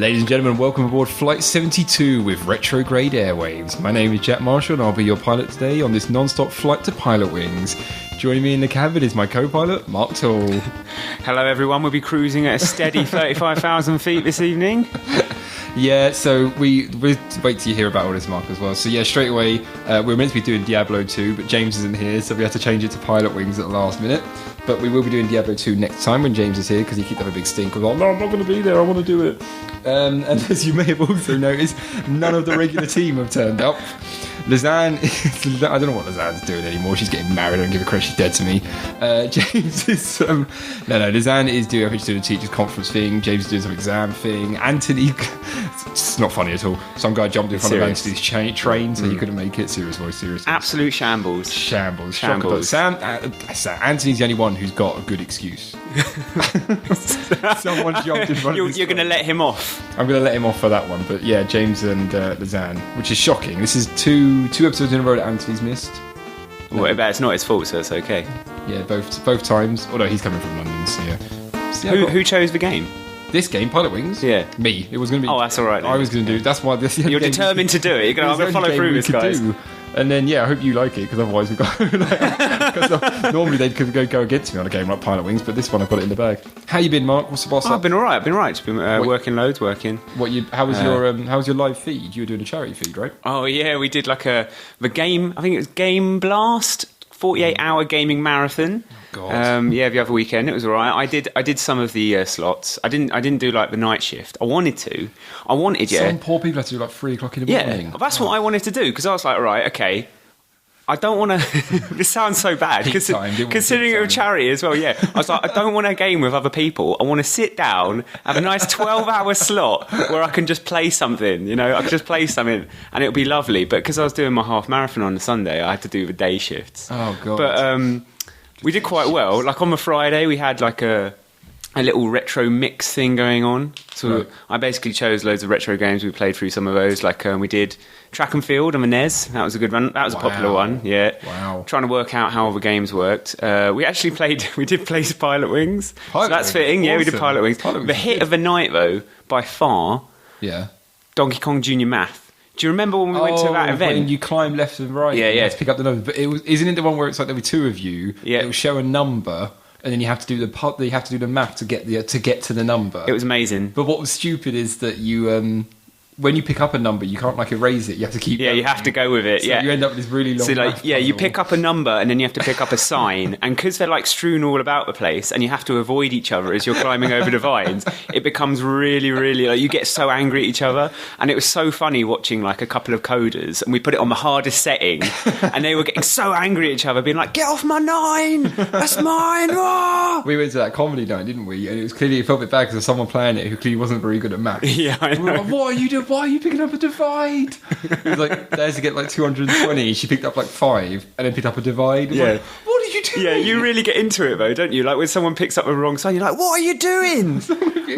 Ladies and gentlemen, welcome aboard Flight 72 with Retrograde Airwaves. My name is Jack Marshall and I'll be your pilot today on this non-stop flight to Pilotwings. Joining me in the cabin is my co-pilot, Mark Toll. Hello everyone, we'll be cruising at a steady 35,000 feet this evening. Yeah, so we'll wait till you hear about all this, Mark, as well. So yeah, straight away, we're meant to be doing Diablo 2, but James isn't here, so we had to change it to Pilotwings at the last minute. But we will be doing Diablo 2 next time when James is here, because he keeps having a big stink of, oh, no, I'm not going to be there, I want to do it. And as you may have also noticed, none of the regular team have turned up. Lizanne, I don't know what Lizanne's doing anymore. She's getting married. I don't give a crap. She's dead to me. James is Lizanne is doing a teacher's conference thing. James is doing some exam thing. Anthony, it's not funny at all. Some guy jumped in front of Anthony's train, so he couldn't make it. Serious. Absolute shambles. Shambles. Anthony's the only one who's got a good excuse. Someone jumped in front of his You're going to let him off. I'm going to let him off for that one. But yeah, James and Lizanne, which is shocking. This is two episodes in a row that Anthony's missed. Well, it's not his fault, so it's okay. Yeah, both times. Although he's coming from London, so yeah. So yeah, who chose the game? This game, Pilotwings? Yeah. Me. It was going to be... Oh, that's all right. I was going to do... That's why this... You're determined to do it. I'm going to follow through this, guys. And then, yeah, I hope you like it, because otherwise we've got... normally they could go against me on a game like Pilotwings, but this one I've got it in the bag. How you been, Mark? What's the boss up? I've been all right. Just been working loads, working. How was your live feed? You were doing a charity feed, right? Oh, yeah, we did like the game... I think it was Game Blast, 48-hour gaming marathon. God. Yeah, the other weekend it was all right. I did some of the slots. I didn't do like the night shift. I wanted to. Some poor people have to do like 3 o'clock in the morning. Yeah, that's what I wanted to do because I was like, right, okay. I don't want to... This sounds so bad. Considering it was charity as well, yeah. I was like, I don't want to game with other people. I want to sit down, have a nice 12-hour slot where I can just play something, and it'll be lovely. But because I was doing my half marathon on the Sunday, I had to do the day shifts. Oh, God. But we did quite well. Like on the Friday, we had like a little retro mix thing going on. So right. I basically chose loads of retro games. We played through some of those. Like we did Track and Field on the NES. That was a good one. That was a popular one. Yeah. Wow. Trying to work out how all the games worked. We did play Pilotwings. So that's fitting. Yeah, awesome. We did Pilotwings. The hit of the night, though, by far. Yeah. Donkey Kong Junior Math. Do you remember when we went to that event? When you climb left and right. Yeah. To pick up the number. But isn't it the one where it's like there were 2 of you? Yeah. It will show a number. And then you have to do the math to get to the number. It was amazing. But what was stupid is that you when you pick up a number, you can't like erase it. You have to keep. Yeah, you have to go with it. So yeah, you end up with this really long. So you pick up a number and then you have to pick up a sign, and because they're like strewn all about the place, and you have to avoid each other as you're climbing over the vines, it becomes really, really like you get so angry at each other. And it was so funny watching like a couple of coders, and we put it on the hardest setting, and they were getting so angry at each other, being like, "Get off my 9! That's mine!" Oh! We went to that comedy night, didn't we? And it was clearly it felt a bit bad because there was someone playing it who clearly wasn't very good at maths. Yeah, I know. We were like, what are you doing? Why are you picking up a divide? It was like there's to get like 220. She picked up like 5 and then picked up a divide. Yeah. Like, what are you doing? Yeah, you really get into it though, don't you? Like when someone picks up the wrong sign, you're like, "What are you doing?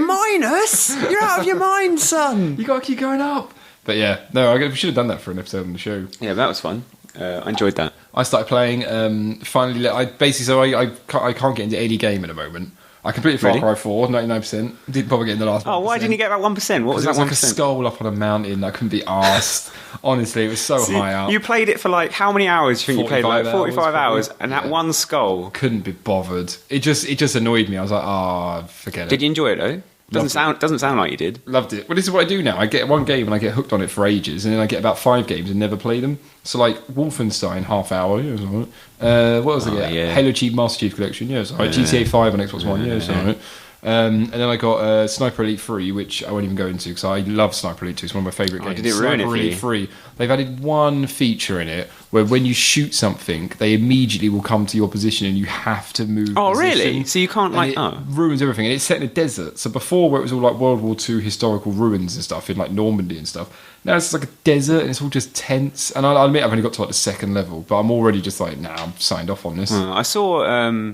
Minus? You're out of your mind, son. You gotta keep going up." But yeah, no, we should have done that for an episode on the show. Yeah, that was fun. I enjoyed that. I started playing. Finally, I can't get into any game at the moment. I completed Far Cry 4, 99%. Didn't bother getting the last 1%. Oh, why didn't you get that 1%? What was that 1%? It was like a skull up on a mountain that I couldn't be arsed. Honestly, it was so high up. You played it for like, how many hours do you think you played? Like 45 hours, and that one skull. Couldn't be bothered. It just annoyed me. I was like, forget it. Did you enjoy it though? Doesn't sound like you did. Loved it. Well, this is what I do now. I get one game and I get hooked on it for ages, and then I get about 5 games and never play them. So like Wolfenstein, half hour. Yeah, it was all right. What was it? Yeah. Halo Chief Master Chief Collection. Yeah, it was all right. GTA 5 on Xbox One. Yeah, it was all right. And then I got Sniper Elite 3, which I won't even go into because I love Sniper Elite 2. It's one of my favourite games. Did it ruin Sniper Elite 3. They've added one feature in it where when you shoot something, they immediately will come to your position and you have to move. Oh, really? So you can't it ruins everything. And it's set in a desert. So before, where it was all like World War II historical ruins and stuff in like Normandy and stuff, now it's like a desert and it's all just tents. And I'll admit I've only got to like the 2nd level, but I'm already just like, I'm signed off on this. I saw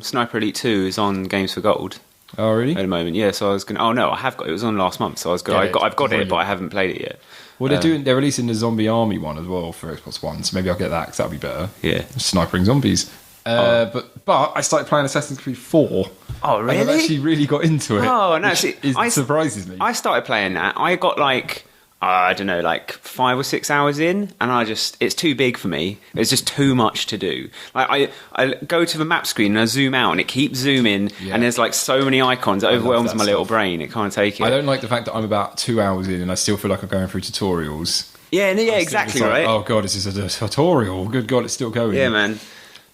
Sniper Elite 2 is on Games for Gold. Oh, really? At the moment, yeah. So I was going. Oh no, I have got. It was on last month, so I was going. I've got it, but I haven't played it yet. Well, they're releasing the Zombie Army one as well for Xbox One, so maybe I'll get that because that'll be better. Yeah, snipering zombies. But I started playing Assassin's Creed 4, Oh, really? And I've actually really got into it. Oh, no. It surprises me. I started playing that. I got like, I don't know, like 5 or 6 hours in, and it's too big for me. It's just too much to do. Like I go to the map screen and I zoom out, and it keeps zooming, and there's like so many icons. It overwhelms my little brain. It can't take it. I don't like the fact that I'm about 2 hours in and I still feel like I'm going through tutorials. Yeah, exactly, like, right? Oh god, is this a tutorial? Good god, it's still going. Yeah, man.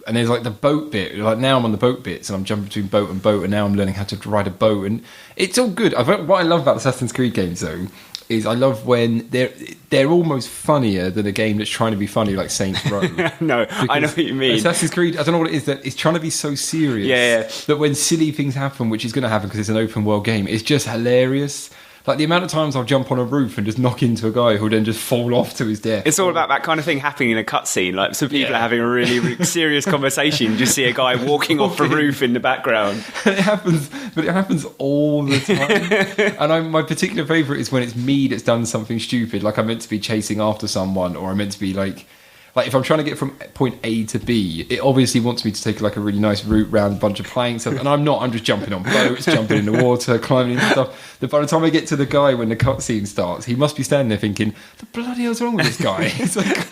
And there's like the boat bit. Like now I'm on the boat bits, and I'm jumping between boat and boat, and now I'm learning how to ride a boat, and it's all good. What I love about Assassin's Creed games, though, is I love when they're almost funnier than a game that's trying to be funny, like Saints Row. No, I know what you mean. Assassin's Creed, I don't know what it is, that it's trying to be so serious that when silly things happen, which is going to happen because it's an open world game, it's just hilarious. Like the amount of times I'll jump on a roof and just knock into a guy who'll then just fall off to his death. It's all about that kind of thing happening in a cutscene. Like some people are having a really serious conversation. You just see a guy walking off a roof in the background. And it happens all the time. And my particular favourite is when it's me that's done something stupid. Like I'm meant to be chasing after someone, or I'm meant to be like if I'm trying to get from point A to B, it obviously wants me to take like a really nice route round a bunch of planks, and I'm not. I'm just jumping on boats, jumping in the water, climbing into stuff. But by the time I get to the guy when the cutscene starts, he must be standing there thinking, "The bloody hell's wrong with this guy?" He's like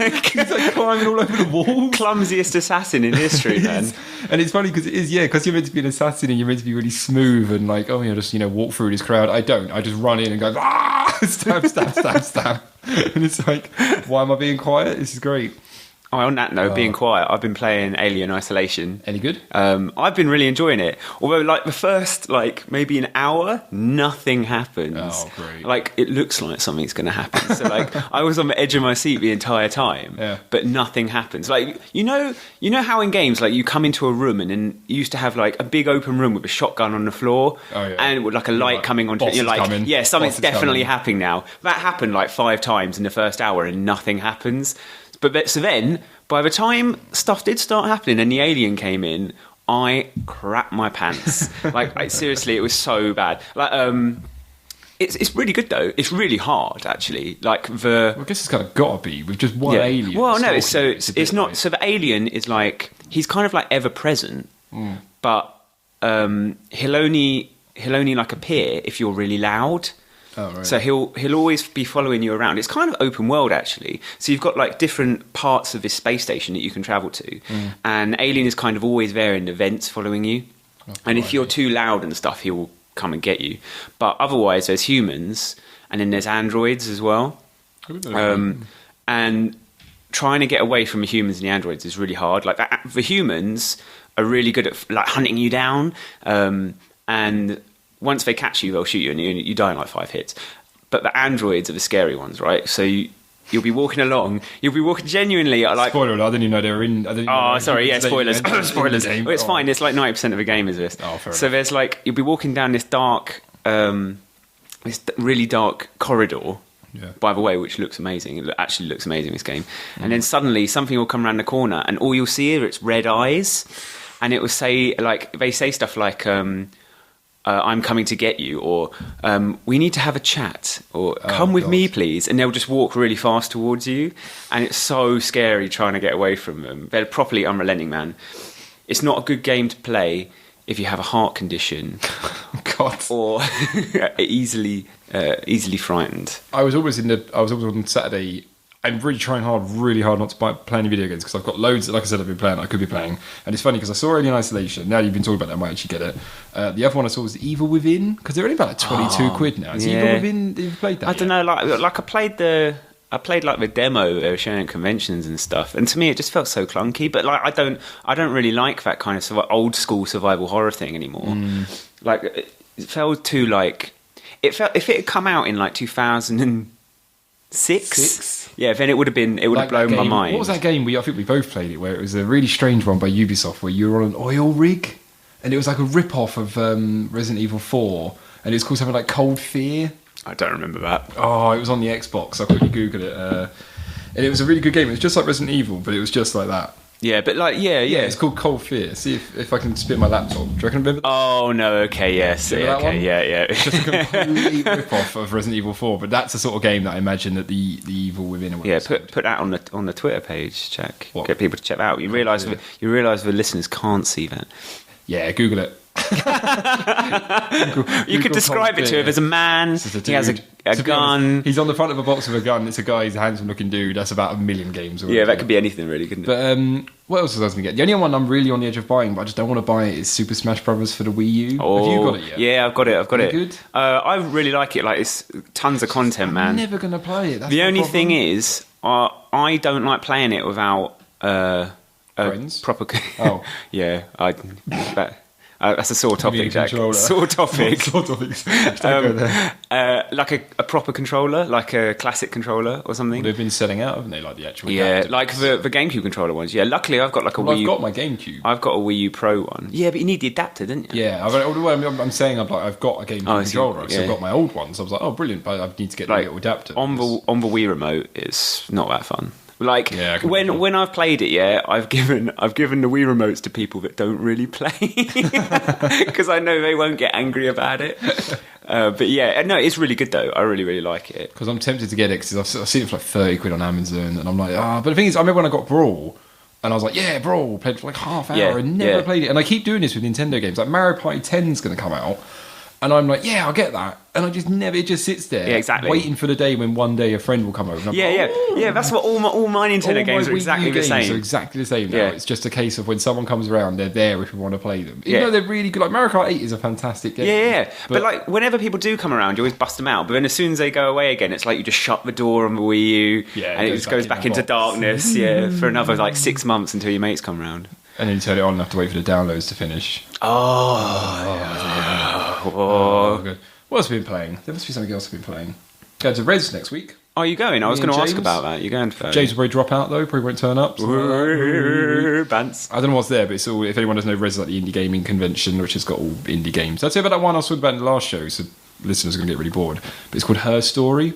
climbing all over the walls. Clumsiest assassin in history, man. And it's funny because it is, because you're meant to be an assassin and you're meant to be really smooth and like, just walk through this crowd. I don't. I just run in and go, stab, stab, stab, stab. And it's like, why am I being quiet? This is great. Oh, on that note, being quiet, I've been playing Alien Isolation. Any good? I've been really enjoying it. Although, like, the first, maybe an hour, nothing happens. Oh, great. Like, it looks like something's going to happen. So, like, I was on the edge of my seat the entire time, but nothing happens. Like, you know how in games, like, you come into a room and then you used to have, like, a big open room with a shotgun on the floor, and with, like, a light coming onto it. You're like, something's definitely happening now. That happened, like, 5 times in the first hour and nothing happens. So then, by the time stuff did start happening and the alien came in, I crapped my pants. Seriously, it was so bad. It's really good though. It's really hard actually. I guess it's kind of got to be with just one alien. Well, no. It's not. So the alien is he's kind of like ever present, but he'll only appear if you're really loud. Oh, right. So he'll always be following you around. It's kind of open world actually. So you've got like different parts of this space station that you can travel to, and Alien is kind of always there in the vents following you. And if you're too loud and stuff, he will come and get you. But otherwise, there's humans, and then there's androids as well. And trying to get away from the humans and the androids is really hard. Like the humans are really good at like hunting you down, and once they catch you, they'll shoot you, and you die in like 5 hits. But the androids are the scary ones, right? So you'll be walking along. You'll be walking genuinely like. Spoiler! I didn't even know they were in. Sorry, spoilers. Spoilers. Well, it's fine. It's like 90% of the game is this. Oh, fair so enough. There's like you'll be walking down this dark, this really dark corridor. Yeah. By the way, which looks amazing. It actually looks amazing, this game. And then suddenly something will come around the corner, and all you'll see are its red eyes, and it will say they say stuff like. I'm coming to get you, or we need to have a chat, or come with me, please. And they'll just walk really fast towards you. And it's so scary trying to get away from them. They're properly unrelenting, man. It's not a good game to play if you have a heart condition or easily frightened. I was always on Saturday. I'm really trying really hard not to play any video games because I've got loads. Like I said, I could be playing, and it's funny because I saw Alien Isolation. Now you've been talking about that, I might actually get it. The other one I saw was Evil Within, because they're only about like 22 quid now. Is Evil Within? Have you played that? I don't know. Like I played like the demo they were showing at conventions and stuff, and to me it just felt so clunky. But like I don't really like that kind of old school survival horror thing anymore. Like it felt too like it felt if it had come out in like 2006. Yeah, then it would have blown my mind. What was that game? I think we both played it, where it was a really strange one by Ubisoft, where you were on an oil rig, and it was like a rip-off of Resident Evil 4, and it was called something like Cold Fear. I don't remember that. Oh, it was on the Xbox. I quickly Googled it, and it was a really good game. It was just like Resident Evil, but it was just like that. Yeah, but like, yeah. It's called Cold Fear. See if I can spin my laptop. Do you reckon a bit? Oh no, okay, yes, yeah, okay, yeah. It's just a complete rip-off of Resident Evil 4, but that's the sort of game that I imagine that the Evil Within. Yeah, put that on the Twitter page, Jack. What? Get people to check that out. You realise the listeners can't see that. Yeah, Google it. You could describe it to him as a man. He has a gun. He's on the front of a box with a gun. It's a guy. He's a handsome-looking dude. That's about 1 million games. Yeah, that could be anything, really, couldn't it? But what else was I going to get? The only one I'm really on the edge of buying, but I just don't want to buy it, is Super Smash Bros. For the Wii U. Oh, have you got it yet? Yeah, I've got it. Good? I really like it. Like, it's tons of content, man. I'm never going to play it. That's the only problem. thing is, I don't like playing it without friends. Proper. Oh, yeah. That's a sore topic, Jack. Sore topic. Sore topics. Don't go there. Like a proper controller, like a classic controller or something. Well, they've been selling out, haven't they? Like the actual. Yeah, adapters. like the GameCube controller ones. Yeah, luckily I've got like a Wii U. I've got my GameCube. I've got a Wii U Pro one. Yeah, but you need the adapter, don't you? Yeah, I'm saying I've got a GameCube controller, so I've got my old one. So I was like, oh, brilliant! But I need to get the little adapter. On the Wii remote, it's not that fun. Like, when I've played it, I've given the Wii remotes to people that don't really play because I know they won't get angry about it. But yeah, no, it's really good though. I really, really like it. Because I'm tempted to get it because I've seen it for like 30 quid on Amazon, and I'm like, But the thing is, I remember when I got Brawl, and I was like, yeah, Brawl, played for like half hour and never played it. And I keep doing this with Nintendo games. Like Mario Party 10's going to come out, and I'm like, yeah, I'll get that. And I just never, it just sits there, waiting for the day when one day a friend will come over. And yeah, that's what all my Nintendo games are exactly the same. Are exactly the same now. Yeah. It's just a case of when someone comes around, they're there if you want to play them. Even though they're really good. Like Mario Kart 8 is a fantastic game. Yeah. But like whenever people do come around, you always bust them out. But then as soon as they go away again, it's like you just shut the door on the Wii U, and it just goes back into darkness. For another like 6 months until your mates come round. And then you turn it on and have to wait for the downloads to finish. Good. What else have we been playing? There must be something else I've been playing. Going to Res next week. Oh, you going? I was going to ask about that. You're going to James will probably drop out though. Probably won't turn up. Bants. I don't know what's there, but it's all. If anyone doesn't know, Res is like the indie gaming convention, which has got all indie games. I'd say about that one I was talking about in the last show, so listeners are going to get really bored. But it's called Her Story.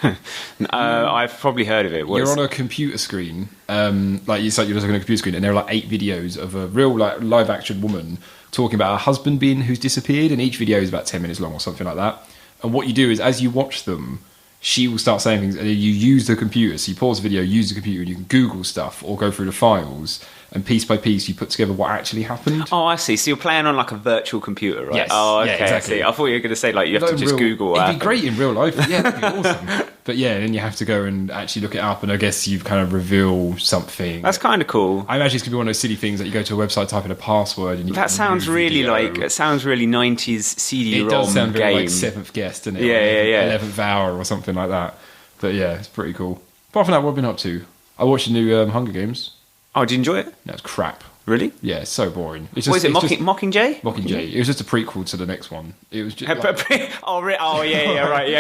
I've probably heard of it. You're on a computer screen, like you're just on a computer screen, and there are like 8 videos of a real like live action woman talking about her husband who's disappeared, and each video is about 10 minutes long or something like that. And what you do is, as you watch them, she will start saying things, and you use the computer. So you pause the video, use the computer, and you can Google stuff or go through the files. And piece by piece, you put together what actually happened. Oh, I see. So you're playing on like a virtual computer, right? Yes. Oh, okay. Yeah, exactly. I see. I thought you were going to say like you have to just Google what happened. It'd be great in real life. Yeah, that'd be awesome. But yeah, then you have to go and actually look it up, and I guess you kind of reveal something. That's kind of cool. I imagine it's going to be one of those silly things that you go to a website, type in a password, and you that sounds really video. Like it sounds really 90s CD-ROM. It does sound very game. like Seventh Guest, doesn't it? Yeah. 11th Hour or something like that. But yeah, it's pretty cool. Apart from that, what have I been up to? I watched the new Hunger Games. Oh, did you enjoy it? No, it's crap. Really? Yeah, it's so boring. What is it, Mockingjay? Mockingjay. It was just a prequel to the next one. It was just like, right,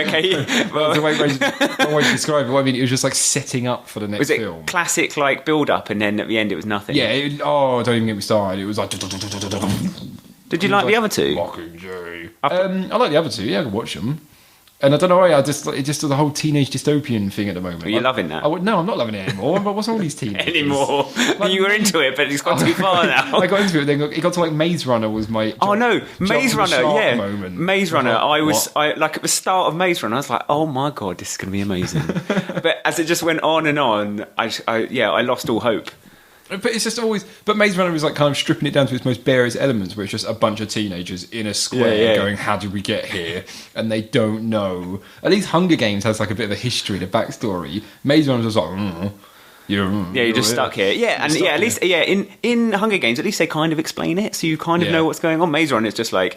okay. Well, the way to describe it, I mean, it was just like setting up for the next film. Was it classic like build-up, and then at the end it was nothing? Yeah, don't even get me started. It was like... Did you like the other two? Mockingjay. I like the other two, yeah, I can watch them. And I don't know why, it's just the whole teenage dystopian thing at the moment. Are you loving that? No, I'm not loving it anymore. But what's all these teenagers? Anymore? Like, you were into it, but it's gone too far now. I got into it, then it got to like Maze Runner was my... Maze Runner, yeah. Moment. Maze Runner, I like at the start of Maze Runner, I was like, oh my God, this is going to be amazing. But as it just went on and on, I lost all hope. But it's just always... But Maze Runner is like kind of stripping it down to its most barest elements, where it's just a bunch of teenagers in a square going, how did we get here? And they don't know. At least Hunger Games has like a bit of a history, a backstory. Maze Runner was like... you're just stuck here. Yeah, and at least in Hunger Games, at least they kind of explain it, so you kind of know what's going on. Maze Runner is just like...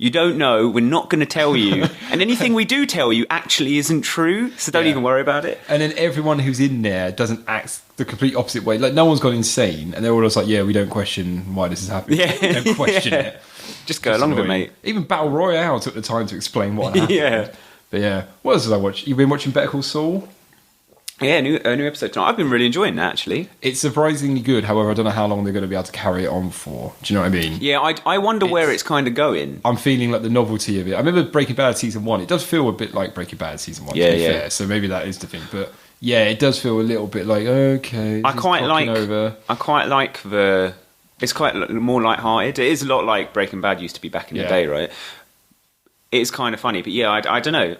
You don't know, we're not going to tell you. And anything we do tell you actually isn't true, so don't even worry about it. And then everyone who's in there doesn't act the complete opposite way. Like, no one's gone insane, and they're all just like, we don't question why this is happening. Yeah. Don't question it. Just go along with it, mate. Even Battle Royale took the time to explain what happened. Yeah. But yeah, what else did I watch? You've been watching Better Call Saul? Yeah, a new episode tonight. I've been really enjoying that, actually. It's surprisingly good. However, I don't know how long they're going to be able to carry it on for. Do you know what I mean? Yeah, I wonder where it's kind of going. I'm feeling like the novelty of it. I remember Breaking Bad Season 1. It does feel a bit like Breaking Bad Season 1, to be fair. So maybe that is the thing. But yeah, it does feel a little bit like, okay, I quite like the... It's quite more lighthearted. It is a lot like Breaking Bad used to be back in the day, right? It's kind of funny, but yeah, I don't know.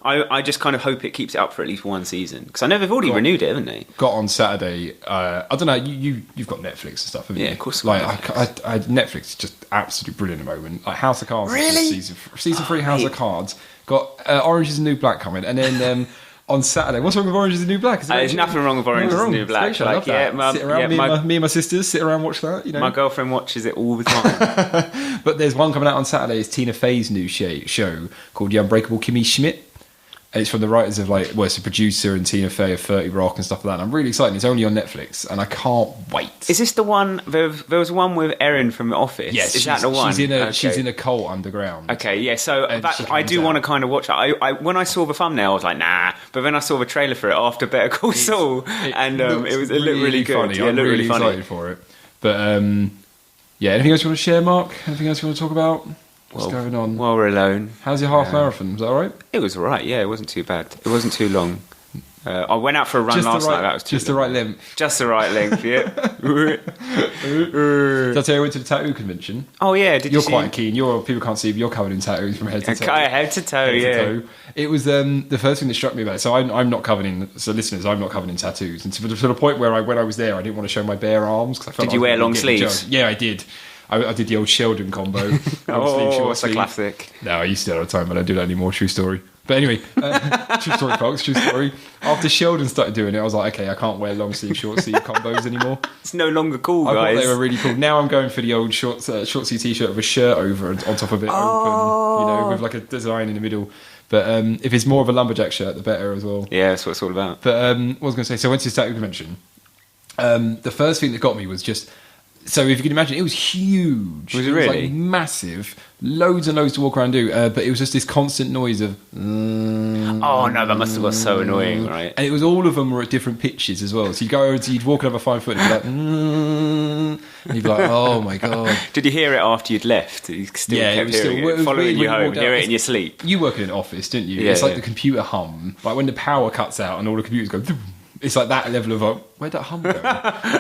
I just kind of hope it keeps it up for at least one season, because I know they've already renewed it, haven't they? Got on Saturday. I don't know. You've got Netflix and stuff, haven't you? Yeah, of course. Like Netflix is just absolutely brilliant at the moment. Like House of Cards, Really? season 3 House of Cards. Got Orange Is the New Black coming, and then on Saturday, what's wrong with Orange Is the New Black? There's nothing wrong with Orange Is the New Black. Like, sit around, me and my sisters sit around and watch that. You know, my girlfriend watches it all the time. But there's one coming out on Saturday. It's Tina Fey's new show called The Unbreakable Kimmy Schmidt. And it's from the writers of it's a producer and Tina Fey of 30 Rock and stuff like that. And I'm really excited. It's only on Netflix, and I can't wait. Is this the one? There was one with Erin from The Office. Yes, is that the one? She's in a cult underground. Okay, yeah. So I do want to kind of watch it. I when I saw the thumbnail, I was like, nah. But then I saw the trailer for it after Better Call Saul, and it looked really good. Funny. Yeah, I'm really funny. excited for it. But yeah, anything else you want to share, Mark? Anything else you want to talk about? What's going on? While we're alone. How's your half marathon? Was that all right? It was all right, yeah. It wasn't too bad. It wasn't too long. I went out for a run last night. That was just the right length. Just the right length, yeah. Did I tell you I went to the tattoo convention? Oh, yeah. You're quite keen. People can't see, but you're covered in tattoos from head to toe. Head to toe, yeah. It was the first thing that struck me about it. So I'm not covered in, so listeners, I'm not covered in tattoos. And to the point where when I was there, I didn't want to show my bare arms. Cause I felt Did you wear long sleeves? Yeah, I did. I did the old Sheldon combo. It's a classic. No, I used to do it all the time, but I don't do that anymore. True story. But anyway, true story, folks. True story. After Sheldon started doing it, I was like, okay, I can't wear long sleeve, short sleeve combos anymore. It's no longer cool, guys. I thought they were really cool. Now I'm going for the old short sleeve t-shirt with a shirt over and on top of it, open, with like a design in the middle. But if it's more of a lumberjack shirt, the better as well. Yeah, that's what it's all about. But what I was going to say, so I went to the tattoo convention. The first thing that got me was just. So if you can imagine, it was huge. Was it really? Was like massive. Loads and loads to walk around and do. But it was just this constant noise of... Oh, no, that must have got so annoying, right? And it was all of them were at different pitches as well. So you'd walk another 5 foot and you'd be like... And you'd be like, oh my God. Did you hear it after you'd left? You still kept hearing it following you home, hear it in your sleep. You work in an office, didn't you? Yeah, it's like the computer hum. Like when the power cuts out and all the computers go... It's like that level of where'd that hum go?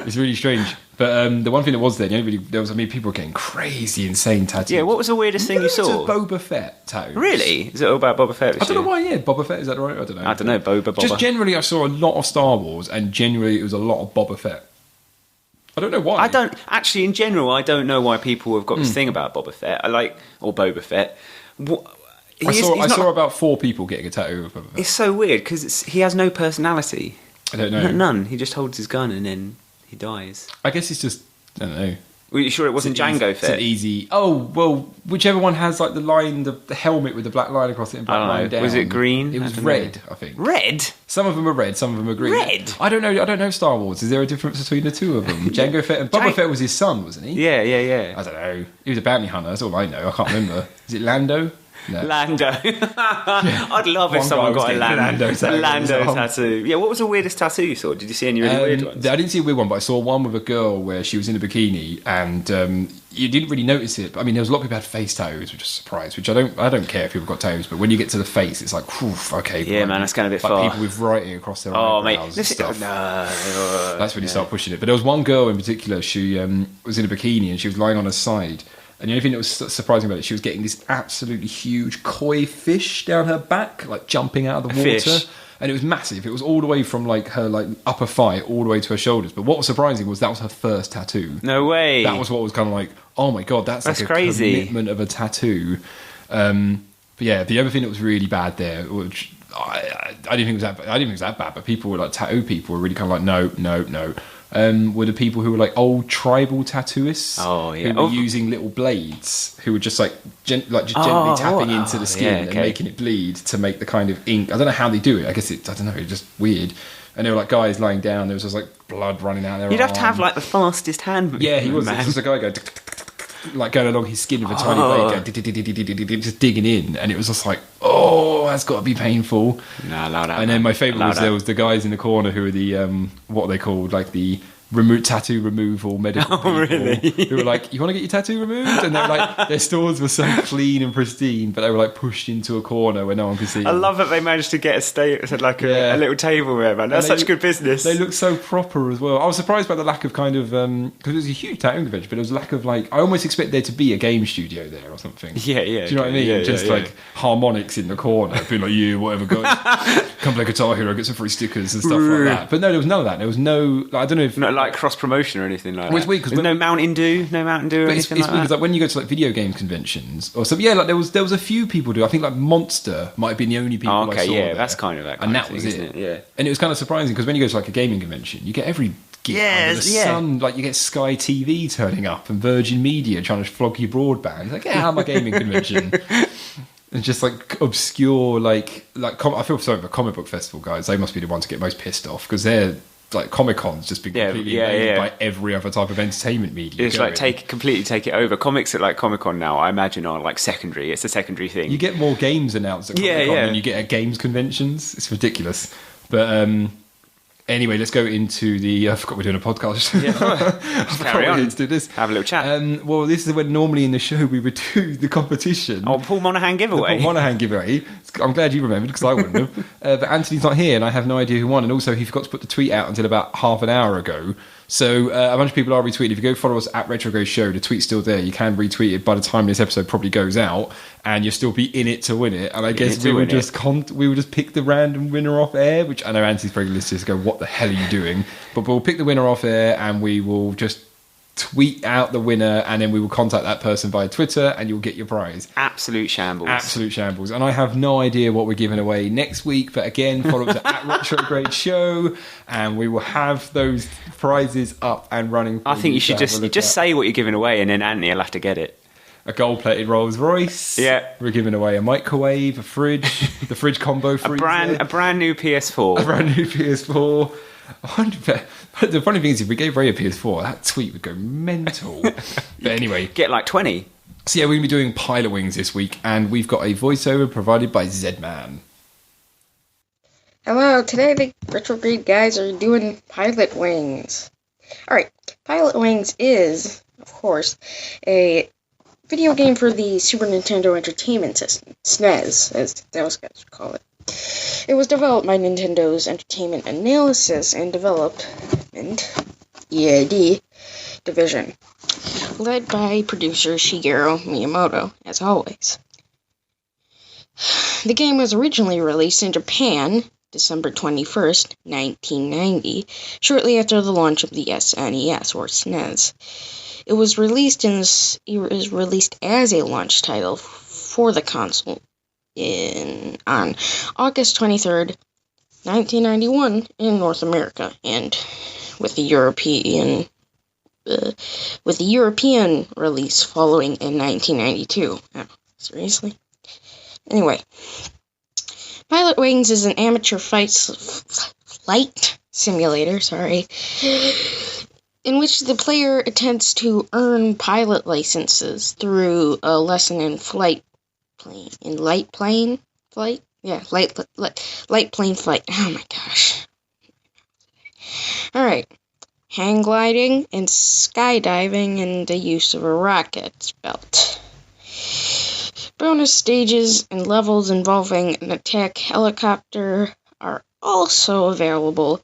It's really strange. But the one thing that was there people were getting crazy, insane tattoos. Yeah, what was the weirdest thing you saw? It's a Boba Fett tattoo. Really? Is it all about Boba Fett? I don't know why. Yeah, Boba Fett, is that right? I don't know. I don't know. Boba. Just generally, I saw a lot of Star Wars, and generally, it was a lot of Boba Fett. I don't know why. I don't actually. In general, I don't know why people have got this thing about Boba Fett. Or Boba Fett. I saw about 4 people getting a tattoo of Boba Fett. It's so weird because he has no personality. I don't know. None. He just holds his gun and then he dies. I guess it's just, I don't know. Were you sure it wasn't Jango Fett? It's an easy... Oh, well, whichever one has like the line, the helmet with the black line across it and black line down. Was it green? It was red, I think. Red? Some of them are red, some of them are green. Red? I don't know Star Wars. Is there a difference between the two of them? Jango Fett and Boba Fett was his son, wasn't he? Yeah. I don't know. He was a bounty hunter, that's all I know. I can't remember. Is it Lando? No. Lando. I'd love if someone got a Lando tattoo. Yeah, what was the weirdest tattoo you saw? Did you see any really weird ones? I didn't see a weird one, but I saw one with a girl where she was in a bikini and you didn't really notice it. But, I mean, there was a lot of people who had face tattoos, which was a surprise, which I don't care if people got tattoos, but when you get to the face, it's like, whew, okay. Yeah, man, that's going a bit like far. People with writing across their eyebrows and stuff. No. That's when you start pushing it. But there was one girl in particular, she was in a bikini and she was lying on her side. And the only thing that was surprising about it, she was getting this absolutely huge koi fish down her back, like jumping out of the water. Fish. And it was massive. It was all the way from like her like upper thigh all the way to her shoulders. But what was surprising was that was her first tattoo. No way. That was what was kind of like, oh my God, that's like crazy. A commitment of a tattoo. But yeah, the other thing that was really bad there, which I didn't think it was that bad. I didn't think it was that bad, but people were like tattoo people were really kind of like no. Were the people who were like old tribal tattooists who were using little blades, who were just like gently tapping into the skin and making it bleed to make the kind of ink. I don't know how they do it. I guess I don't know, it's just weird. And there were like guys lying down, there was just like blood running out their You'd have to have like the fastest hand. Yeah, he was. There was a guy going like going along his skin with a tiny blade, just digging in, and it was just like, oh, that's got to be painful. Nah, loud out. And then my favourite was there was the guys in the corner who were the what are they called, like the tattoo removal medical people really? who were like, you want to get your tattoo removed? And they were like, their stores were so clean and pristine, but they were like pushed into a corner where no one could see I them. love that they managed to get a little table there, man. That's such good business. They look so proper as well. I was surprised by the lack of kind of because it was a huge tattoo convention, but it was a lack of like, I almost expect there to be a game studio there or something. Yeah. Do you know what I mean? Yeah, Just like harmonics in the corner, being like, you, whatever, guys, come play Guitar Hero, get some free stickers and stuff like that. But no, there was none of that. There was no, like, I don't know if not like cross promotion or anything like that. It's weird because no Mountain Dew, or anything it's like weird that. because like when you go to like video games conventions or something, like there was a few people do. I think like Monster might have been the only people I saw there. That's kind of that, and that was it. Yeah, and it was kind of surprising because when you go to like a gaming convention, you get every geek under the sun. Like you get Sky TV turning up and Virgin Media trying to flog your broadband. Like, yeah, I'm a gaming convention. And just like obscure, like I feel sorry for Comic Book Festival guys. They must be the ones to get most pissed off because they're like Comic Con's just been completely invaded by every other type of entertainment media. It's like completely take it over. Comics at like Comic Con now, I imagine, are like secondary. It's a secondary thing. You get more games announced at Comic Con than you get at games conventions. It's ridiculous. But anyway, let's go into the. I forgot we're doing a podcast. Yeah, carry on. To do this. Have a little chat. Well, this is when normally in the show we would do the competition. Oh, Paul Monahan giveaway. The Paul Monahan giveaway. I'm glad you remembered because I wouldn't have. But Anthony's not here, and I have no idea who won. And also, he forgot to put the tweet out until about half an hour ago. So a bunch of people are retweeting. If you go follow us at Retrograde Show, the tweet's still there. You can retweet it by the time this episode probably goes out, and you'll still be in it to win it. And I guess we would just pick the random winner off air, which I know Anthony's probably listening to go, what the hell are you doing? But we'll pick the winner off air, and we will just tweet out the winner, and then we will contact that person via Twitter, and you'll get your prize. Absolute shambles. And I have no idea what we're giving away next week, but again, follow us at Retrograde Show, and we will have those prizes up and running. I think you should just say what you're giving away, and then Anthony will have to get it. A gold-plated Rolls Royce. Yeah, we're giving away a microwave, a fridge, the fridge combo freezer, a brand new PS4, a brand new PS4. The funny thing is, if we gave Ray a PS4, that tweet would go mental. But anyway, get like 20. So yeah, we're going to be doing Pilotwings this week, and we've got a voiceover provided by Zedman. Hello, today the Retrograde guys are doing Pilotwings. Alright, Pilotwings is, of course, a video game for the Super Nintendo Entertainment System, SNES, as those guys would call it. It was developed by Nintendo's Entertainment Analysis and Development EAD division, led by producer Shigeru Miyamoto, as always. The game was originally released in Japan December 21st, 1990, shortly after the launch of the SNES, or SNES. It was released as a launch title for the console on August 23rd, 1991 in North America, and with the European release following in 1992. Oh, seriously? Anyway, Pilotwings is an amateur flight simulator, in which the player attempts to earn pilot licenses through a lesson in light plane flight. Oh my gosh. Alright. Hang gliding and skydiving and the use of a rocket belt. Bonus stages and levels involving an attack helicopter are also available.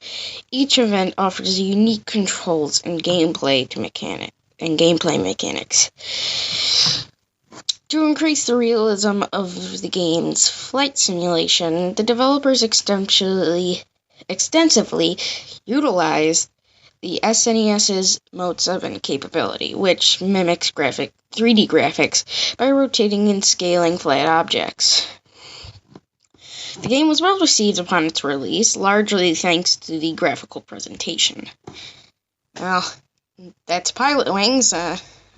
Each event offers unique controls and gameplay mechanics. To increase the realism of the game's flight simulation, the developers extensively utilized the SNES's Mode 7 capability, which mimics 3D graphics by rotating and scaling flat objects. The game was well received upon its release, largely thanks to the graphical presentation. Well, that's Pilotwings. I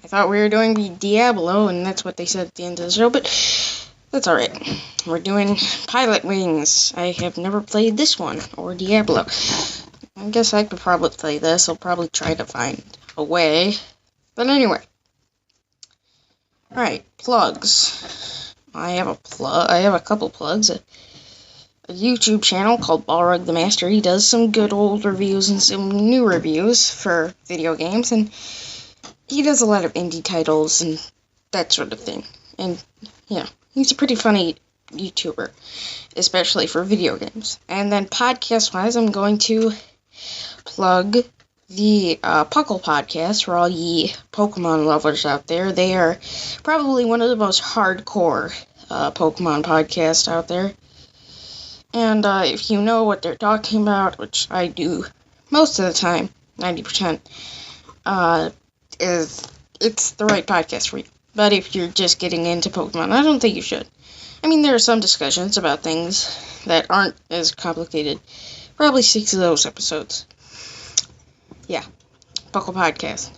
thought we were doing Diablo, and that's what they said at the end of the show, but that's alright. We're doing Pilotwings. I have never played this one, or Diablo. I guess I could probably play this. I'll probably try to find a way. But anyway. Alright, plugs. I have a couple plugs. a YouTube channel called Balrog the Master. He does some good old reviews and some new reviews for video games, and he does a lot of indie titles and that sort of thing. And yeah, he's a pretty funny YouTuber, especially for video games. And then podcast-wise, I'm going to plug the Puckle podcast for all ye Pokemon lovers out there. They are probably one of the most hardcore Pokemon podcasts out there. And if you know what they're talking about, which I do most of the time, 90%, it's the right podcast for you. But if you're just getting into Pokemon, I don't think you should. I mean, there are some discussions about things that aren't as complicated. Probably 6 of those episodes. Yeah, Puckle Podcast.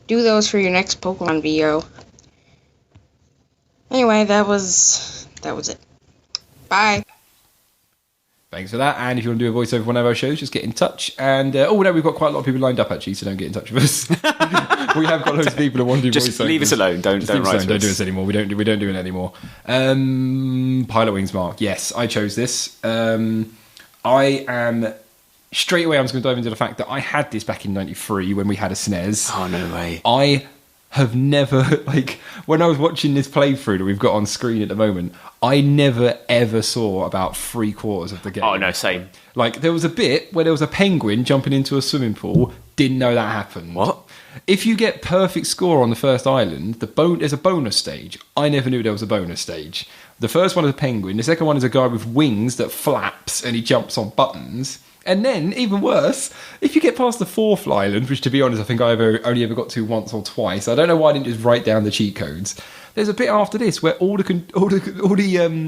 Do those for your next Pokemon video. Anyway, that was it. Bye. Thanks for that. And if you want to do a voiceover for one of our shows, just get in touch. And no, we've got quite a lot of people lined up actually, so don't get in touch with us. We have got loads of people who want to do voiceovers. Just leave us alone. Don't write to us. Don't do this anymore. We don't do it anymore. Pilotwings, Mark. Yes, I chose this. I am straight away. I'm just going to dive into the fact that I had this back in '93 when we had a SNES. Oh no way! I have never, when I was watching this playthrough that we've got on screen at the moment, I never ever saw about 3/4 of the game. Oh no, same. There was a bit where there was a penguin jumping into a swimming pool. Didn't know that happened. What? If you get perfect score on the first island, there's a bonus stage. I never knew there was a bonus stage. The first one is a penguin. The second one is a guy with wings that flaps and he jumps on buttons. And then, even worse, if you get past the 4th island, which to be honest, I think I only ever got to once or twice. I don't know why I didn't just write down the cheat codes. There's a bit after this where all the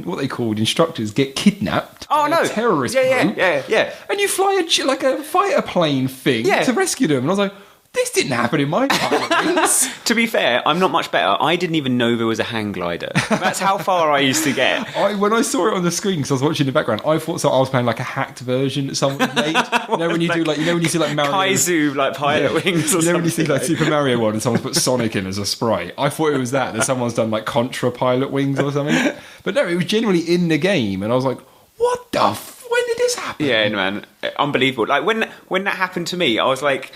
what they called instructors get kidnapped. Oh by no! A terrorist group. Yeah. And you fly a fighter plane thing to rescue them. And I was like, this didn't happen in my Pilotwings. To be fair, I'm not much better. I didn't even know there was a hang glider. That's how far I used to get. When I saw it on the screen, because I was watching in the background, I thought I was playing a hacked version that someone made. When you see Mario Kaizu Pilotwings. Or when you see Super Mario one and someone's put Sonic in as a sprite. I thought it was that someone's done Contra Pilotwings or something. But no, it was genuinely in the game, and I was like, what the when did this happen? Yeah, man, unbelievable. When that happened to me, I was like,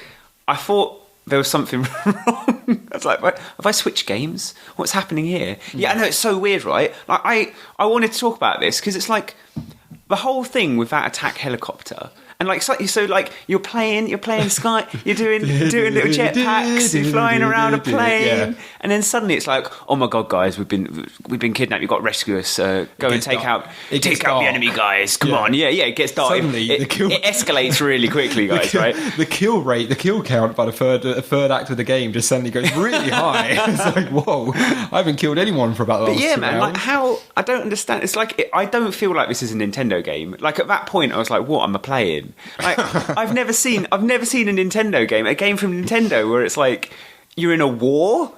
I thought there was something wrong. I was like, have I switched games? What's happening here? Yeah, I know, it's so weird, right? I wanted to talk about this because it's the whole thing with that attack helicopter. And you're playing Sky, you're doing little jetpacks, you're flying around a plane, and then suddenly it's like, oh my god, guys, we've been kidnapped. You've got to rescue us. Go and take out the enemy guys. Come on, it gets dark. Suddenly, it escalates really quickly, guys. Right? The kill rate, the kill count by the third act of the game just suddenly goes really high. It's like, whoa, I haven't killed anyone for about the last 2 rounds. How I don't understand. It's I don't feel like this is a Nintendo game. At that point, I was like, what am I playing? I've never seen a Nintendo game, a game from Nintendo where it's you're in a war.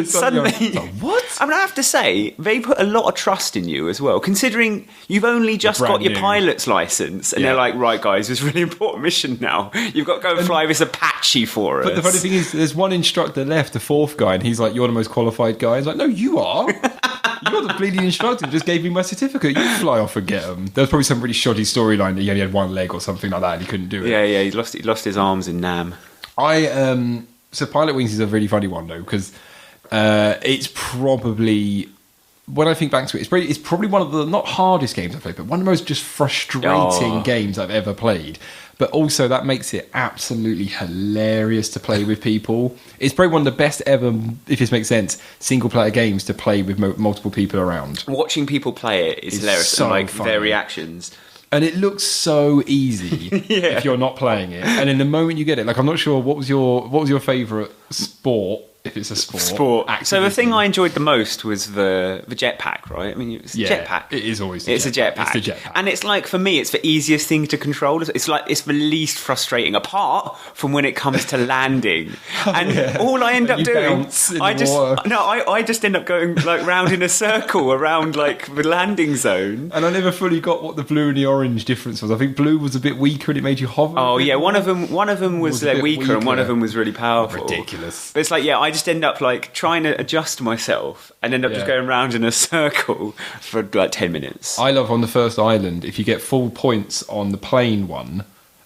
Suddenly, what? I mean, I have to say they put a lot of trust in you as well, considering you've only just got your pilot's license, and they're like, right, guys, there's a really important mission now. You've got to go and fly this Apache for us. But the funny thing is, there's one instructor left, the 4th guy, and he's like, you're the most qualified guy. He's like, no, you are. You're the bleeding instructor who just gave me my certificate. You fly off and get him. There was probably some really shoddy storyline that he only had one leg or something like that and he couldn't do it. Yeah, he lost his arms in Nam. So Pilotwings is a really funny one though, because it's probably, when I think back to it, it's probably one of the, not hardest games I've played, but one of the most just frustrating games I've ever played. But also that makes it absolutely hilarious to play with people. It's probably one of the best ever, if this makes sense, single-player games to play with multiple people around. Watching people play it is hilarious, so and funny. Their reactions. And it looks so easy if you're not playing it. And in the moment you get it, I'm not sure, what was your favourite sport? If it's a sport. Activity. So the thing I enjoyed the most was the jetpack, right? I mean, it's a jetpack. It is always It's a jetpack. It's the jetpack. And it's for me, it's the easiest thing to control. It's the least frustrating, apart from when it comes to landing. And all I end up doing, I just end up going round in a circle around the landing zone. And I never fully got what the blue and the orange difference was. I think blue was a bit weaker and it made you hover. Oh yeah, one of them was weaker and one of them was really powerful. Ridiculous. But it's just end up like trying to adjust myself and end up just going round in a circle for like 10 minutes. I love on the first island, if you get full points on the plane one,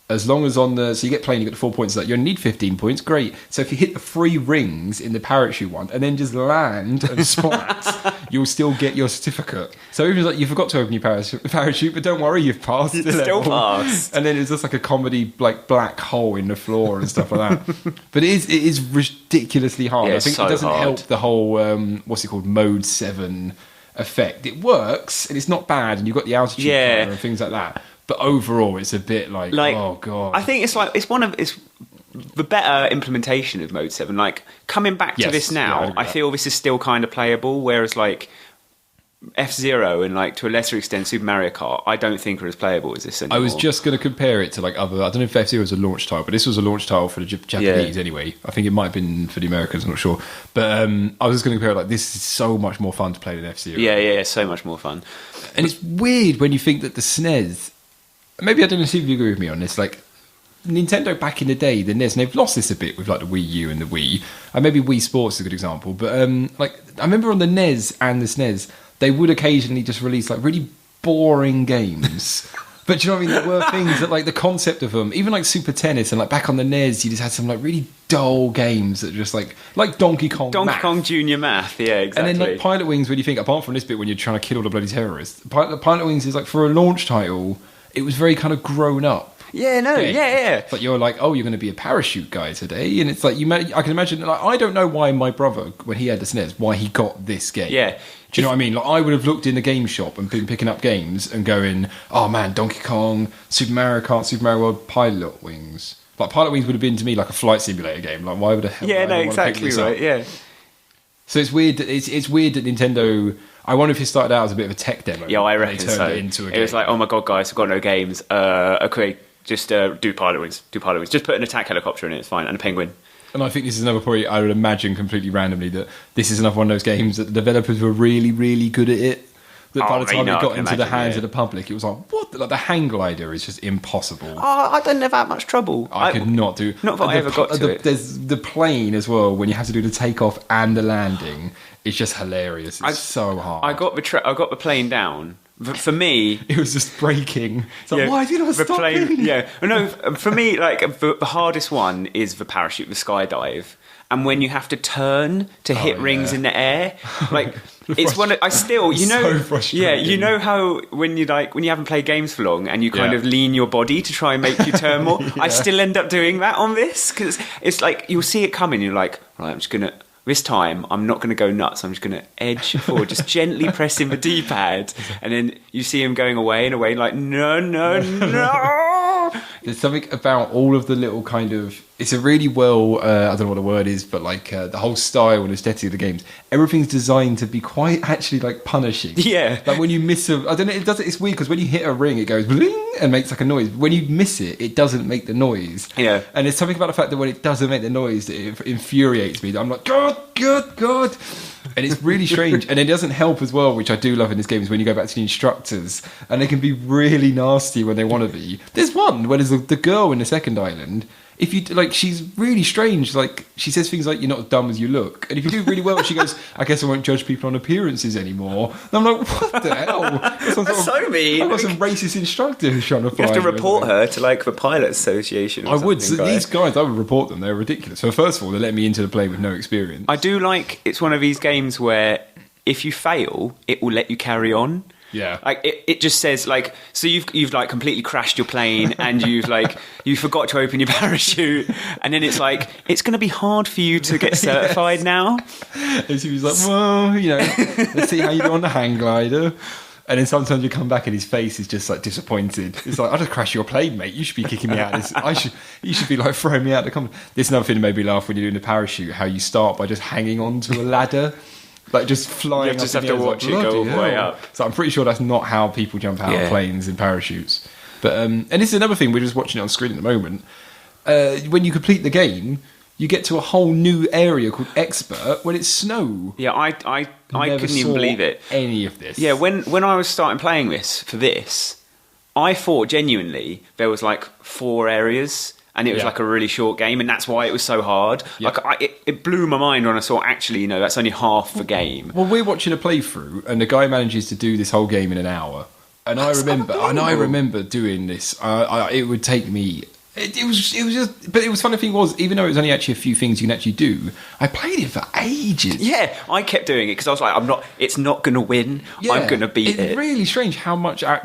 as long as on the... So you get plane, you get the 4 points. Like, you need 15 points, great. So if you hit the 3 rings in the parachute one and then just land and splat, you'll still get your certificate. So even like you forgot to open your parachute, but don't worry, you've passed the level. Still passed. And then it's just like a comedy like black hole in the floor and stuff like that. But it is ridiculously hard. I think so it doesn't hard. help the whole, what's it called, Mode 7 effect. It works, and it's not bad, and you've got the altitude counter and things like that. But overall, it's a bit like oh god. I think it's the better implementation of Mode 7. Like, coming back to this now, I feel this is still kind of playable, whereas like F-Zero and like to a lesser extent Super Mario Kart, I don't think are as playable as this anymore. I was just going to compare it to like other... I don't know if F-Zero was a launch title, but this was a launch title for the Japanese anyway. I think it might have been for the Americans, I'm not sure. But I was just going to compare it like, this is so much more fun to play than F-Zero. Yeah, so much more fun. And it's weird when you think that the SNES... Maybe I don't know if you agree with me on this, like... Nintendo back in the day, the NES, and they've lost this a bit with like the Wii U and the Wii. And maybe Wii Sports is a good example. But like, I remember on the NES and the SNES, they would occasionally just release like really boring games. But do you know what I mean? There were things that like the concept of them, even like Super Tennis and like back on the NES, you just had some like really dull games that just like Donkey Kong Junior Math, yeah, exactly. And then like Pilotwings, when you think, apart from this bit when you're trying to kill all the bloody terrorists, Pilotwings is like, for a launch title, it was very kind of grown up. Yeah. But you're like, oh, you're going to be a parachute guy today, and it's like I can imagine. Like, I don't know why my brother, when he had the SNES, why he got this game. Yeah. Do you know what I mean? Like, I would have looked in the game shop and been picking up games and going, oh man, Donkey Kong, Super Mario Kart, Super Mario World, Pilotwings. Like, Pilotwings would have been to me like a flight simulator game. Like, why would the hell? Yeah, would I no, want to pick exactly this right. up? Yeah. So it's weird. It's weird that Nintendo. I wonder if it started out as a bit of a tech demo. Yeah, I reckon they turned so. It into a game. It was like, oh my god, guys, I've got no games. Okay, just do Pilotwings. Just put an attack helicopter in it. It's fine, and a penguin. And I think this is another point, I would imagine completely randomly, that this is another one of those games that the developers were really, really good at it. That by the time it got into the hands of the public, it was like, what? Like, the hang glider is just impossible. Oh, I don't have that much trouble. I could not do. Not that I ever got to it. There's the plane as well, when you have to do the takeoff and the landing. It's just hilarious. It's so hard. I got the plane down. For me, it was just breaking. It's like, why is it not stopping? No, for me, like the hardest one is the parachute, the skydive, and when you have to turn to hit rings in the air, like it's one. I still, so frustrating. Yeah, you know how when you haven't played games for long and you kind of lean your body to try and make you turn more. I still end up doing that on this because it's like you'll see it coming. You're like, right, I'm just gonna. This time, I'm not going to go nuts. I'm just going to edge forward, just gently pressing the D-pad. And then you see him going away, like, no. There's something about all of the little kind of... It's a really well... I don't know what the word is, but like the whole style and aesthetic of the games, everything's designed to be quite actually like punishing. Yeah. Like when you miss a... I don't know, it's weird because when you hit a ring, it goes bling and makes like a noise. When you miss it, it doesn't make the noise. Yeah. And there's something about the fact that when it doesn't make the noise, it infuriates me. I'm like, God. And it's really strange. And it doesn't help as well, which I do love in this game, is when you go back to the instructors and they can be really nasty when they want to be. There's one where there's the girl in the second island. If you like, she's really strange. Like, she says things like, "You're not as dumb as you look," and if you do really well, she goes, "I guess I won't judge people on appearances anymore." And I'm like, "What the hell?" That's so mean. I've got some racist instructor who's trying to find. You have to report her to like the Pilots Association. I would. So these guys, I would report them. They're ridiculous. So first of all, they let me into the plane with no experience. I do like. It's one of these games where if you fail, it will let you carry on. Yeah, like it just says like, so you've like completely crashed your plane and you've like you forgot to open your parachute, and then it's like it's going to be hard for you to get certified now. And so he's like, well, let's see how you do on the hang glider. And then sometimes you come back and his face is just like disappointed. It's like, I just crashed your plane, mate. You should be kicking me out of this. You should be like throwing me out of the company. This is another thing that made me laugh when you're doing the parachute, how you start by just hanging on to a ladder. Like just flying. You just have to watch it go all the way up. So I'm pretty sure that's not how people jump out of planes in parachutes. But and this is another thing, we're just watching it on screen at the moment. When you complete the game, you get to a whole new area called Expert when it's snow. Yeah, I couldn't even believe it. Any of this. Yeah, when I was starting playing this for this, I thought genuinely there was like 4 areas. and it was Yeah. like a really short game, and that's why it was so hard. Yeah. Like it blew my mind when I saw actually, that's only half the game. Well, we're watching a playthrough, and the guy manages to do this whole game in an hour. And I remember doing this. It would take me. It was just. But it was funny thing was, even though it was only actually a few things you can actually do, I played it for ages. Yeah, I kept doing it because I was like, it's not going to win. Yeah. I'm going to beat it. It's really strange how much I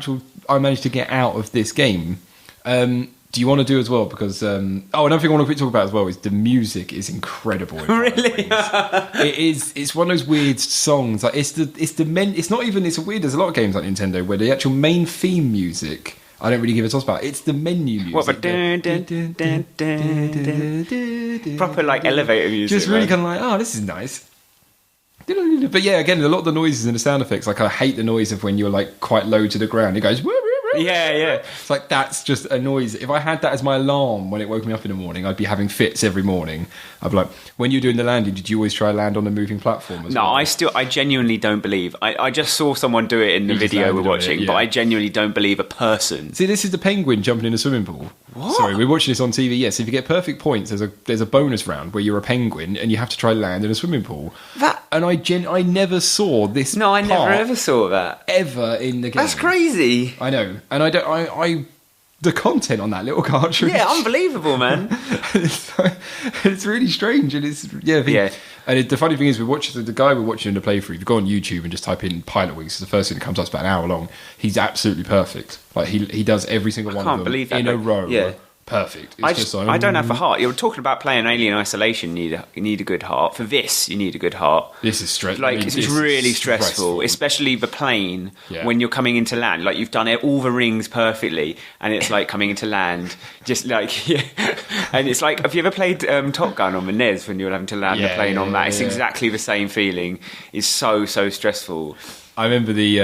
managed to get out of this game. Do you want to do as well? Because another thing I want to talk about as well is the music is incredible. In Really? it is. It's one of those weird songs. Like it's not even. It's weird. There's a lot of games like Nintendo where the actual main theme music, I don't really give a toss about. It's the menu music. What, but proper like elevator music. Just really kind of like, this is nice. But yeah, again, a lot of the noises and the sound effects. Like I hate the noise of when you're like quite low to the ground. It goes. Yeah. It's like that's just a noise. If I had that as my alarm when it woke me up in the morning, I'd be having fits every morning. I'd be like, when you're doing the landing, did you always try to land on the moving platform as well? No, I genuinely don't believe. I just saw someone do it in the video we're watching, but I genuinely don't believe a person. See, this is the penguin jumping in a swimming pool. What? Sorry, we're watching this on TV. Yes, if you get perfect points, there's a bonus round where you're a penguin and you have to try to land in a swimming pool. And I never saw this. No, I never ever saw that ever in the game. That's crazy. I know, and I the content on that little cartridge. Yeah, unbelievable, man. It's really strange, and it's Yeah. And the funny thing is, the guy we're watching in the playthrough. If you go on YouTube and just type in Pilotwings, it's the first thing that comes up. It's about an hour long. He's absolutely perfect. Like he does every single one of them believe that, in a row. Yeah. Perfect. I don't have a heart. You're talking about playing Alien Isolation. You need a good heart. For this, you need a good heart. This is stressful. Like it's really stressful, especially the plane when you're coming into land. Like you've done all the rings perfectly, and it's like coming into land, just like and it's like, have you ever played Top Gun on the NES when you're having to land the plane on that? It's exactly the same feeling. It's so stressful. I remember the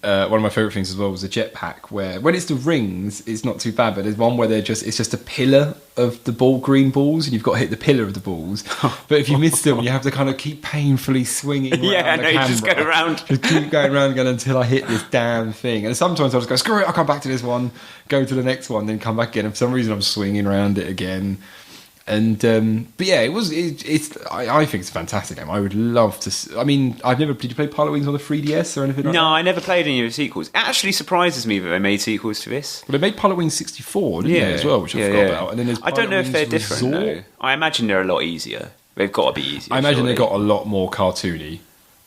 one of my favourite things as well was the jetpack, where when it's the rings, it's not too bad, but there's one where it's just a pillar of the green balls, and you've got to hit the pillar of the balls. But if you miss them, you have to kind of keep painfully swinging around the camera. You just go around. Just keep going around again until I hit this damn thing. And sometimes I'll just go, screw it, I'll come back to this one, go to the next one, then come back again. And for some reason, I'm swinging around it again. And but yeah, I think it's a fantastic game. I would love to. I mean, did you play Pilotwings on the 3DS or anything like that? No, I never played any of the sequels. It actually surprises me that they made sequels to this. Well, they made Pilotwings 64, didn't they, as well, which I forgot about. And then there's I don't know if they're different, Resort. though. I imagine they're a lot easier. They've got to be easier. I imagine surely. they got a lot more cartoony.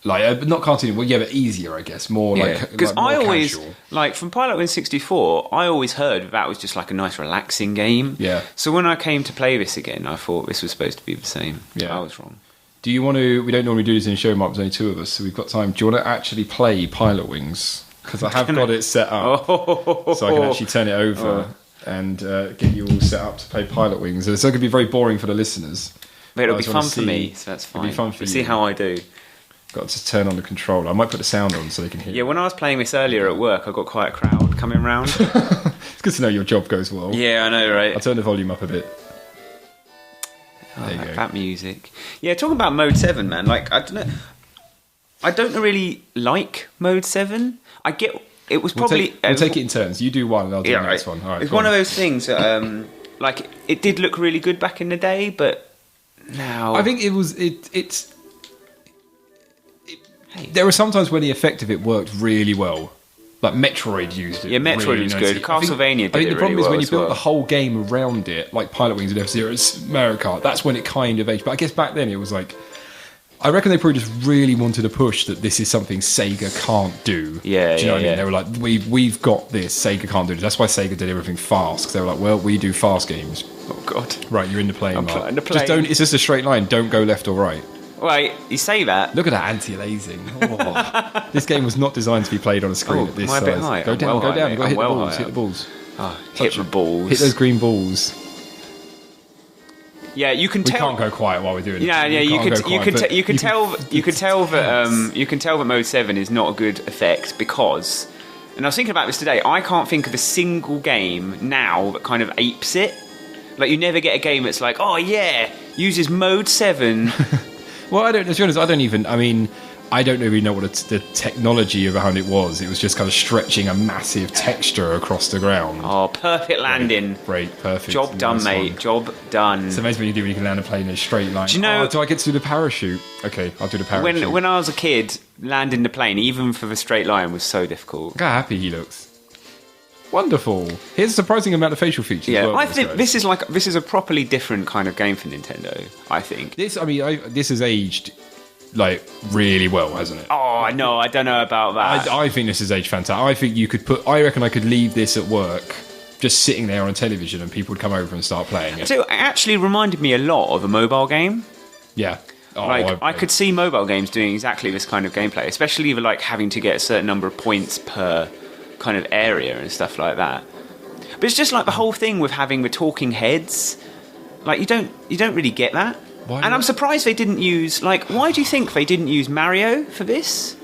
Like, not cartoony, well, yeah, but easier, I guess. More like, because more I always, casual. like, from Pilotwings 64, I always heard that was just like a nice relaxing game. Yeah. So when I came to play this again, I thought this was supposed to be the same. Yeah. I was wrong. Do you want to... We don't normally do this in a show, Mark. There's only two of us, so we've got time. Do you want to actually play Pilotwings? Because I have got it set up. So I can actually turn it over and get you all set up to play Pilotwings. And it's going to be very boring for the listeners. But it'll be fun for me, so that's fine. It'll be fun for you. See how I do. Got to turn on the controller. I might put the sound on so they can hear. Yeah, when I was playing this earlier at work, I got quite a crowd coming round. It's good to know your job goes well. Yeah, I know, right? I'll turn the volume up a bit. There you go. That music. Yeah, talking about Mode 7, man. Like, I don't really like Mode 7. I get... It was probably... We'll take it in turns. You do one and I'll do the next one. All right, it's one of those things that, like, it did look really good back in the day, but now... I think it was... There were sometimes where the effect of it worked really well. Like Metroid used it. Yeah, Metroid really was nicely. good. Castlevania did it really well. I think the problem is when you as built well. the whole game around it, like Pilotwings and F-Zero, Mario Kart, that's when it kind of aged. But I guess back then it was like... I reckon they probably just really wanted to push that this is something Sega can't do. Yeah, do you know what I mean? yeah. They were like, we've got this, Sega can't do it. That's why Sega did everything fast, because they were like, well, we do fast games. Oh, God. Right, you're in the plane, I'm Mark. in the Just plane. it's just a straight line, don't go left or right. Wait, you say that? Look at that anti-aliasing. Oh. This game was not designed to be played on a screen at this am I a size. bit high? Go I'm down, well go down. high, You've got to hit I'm the well balls, high. hit the balls. Hit the balls. Hit those green balls. Yeah, you can We tell. can't go quiet while we're doing it. Yeah, you can't can go quiet, you can but tell that Mode 7 is not a good effect because, and I was thinking about this today. I can't think of a single game now that kind of apes it. Like you never get a game that's like, oh yeah, uses Mode 7. Well, to be honest, I don't even. I mean, I don't really know what the technology behind it was. It was just kind of stretching a massive texture across the ground. Oh, perfect landing. Great, perfect. Job done, mate. Job done. It's amazing when you do when you can land a plane in a straight line. Do you know? Do I get to do the parachute? Okay, I'll do the parachute. When I was a kid, landing the plane, even for the straight line, was so difficult. Look how happy he looks. Wonderful. Here's a surprising amount of facial features. Yeah, as well, I think this is a properly different kind of game for Nintendo. I think this has aged like really well, hasn't it? Oh no, I don't know about that. I think this has aged fantastic. I think you could I reckon I could leave this at work, just sitting there on television, and people would come over and start playing it. So it actually reminded me a lot of a mobile game. Yeah. Oh, I could see mobile games doing exactly this kind of gameplay, especially with like having to get a certain number of points per kind of area and stuff like that. But it's just like the whole thing with having the talking heads. Like you don't really get that. Why and not? I'm surprised they didn't use why do you think they didn't use Mario for this?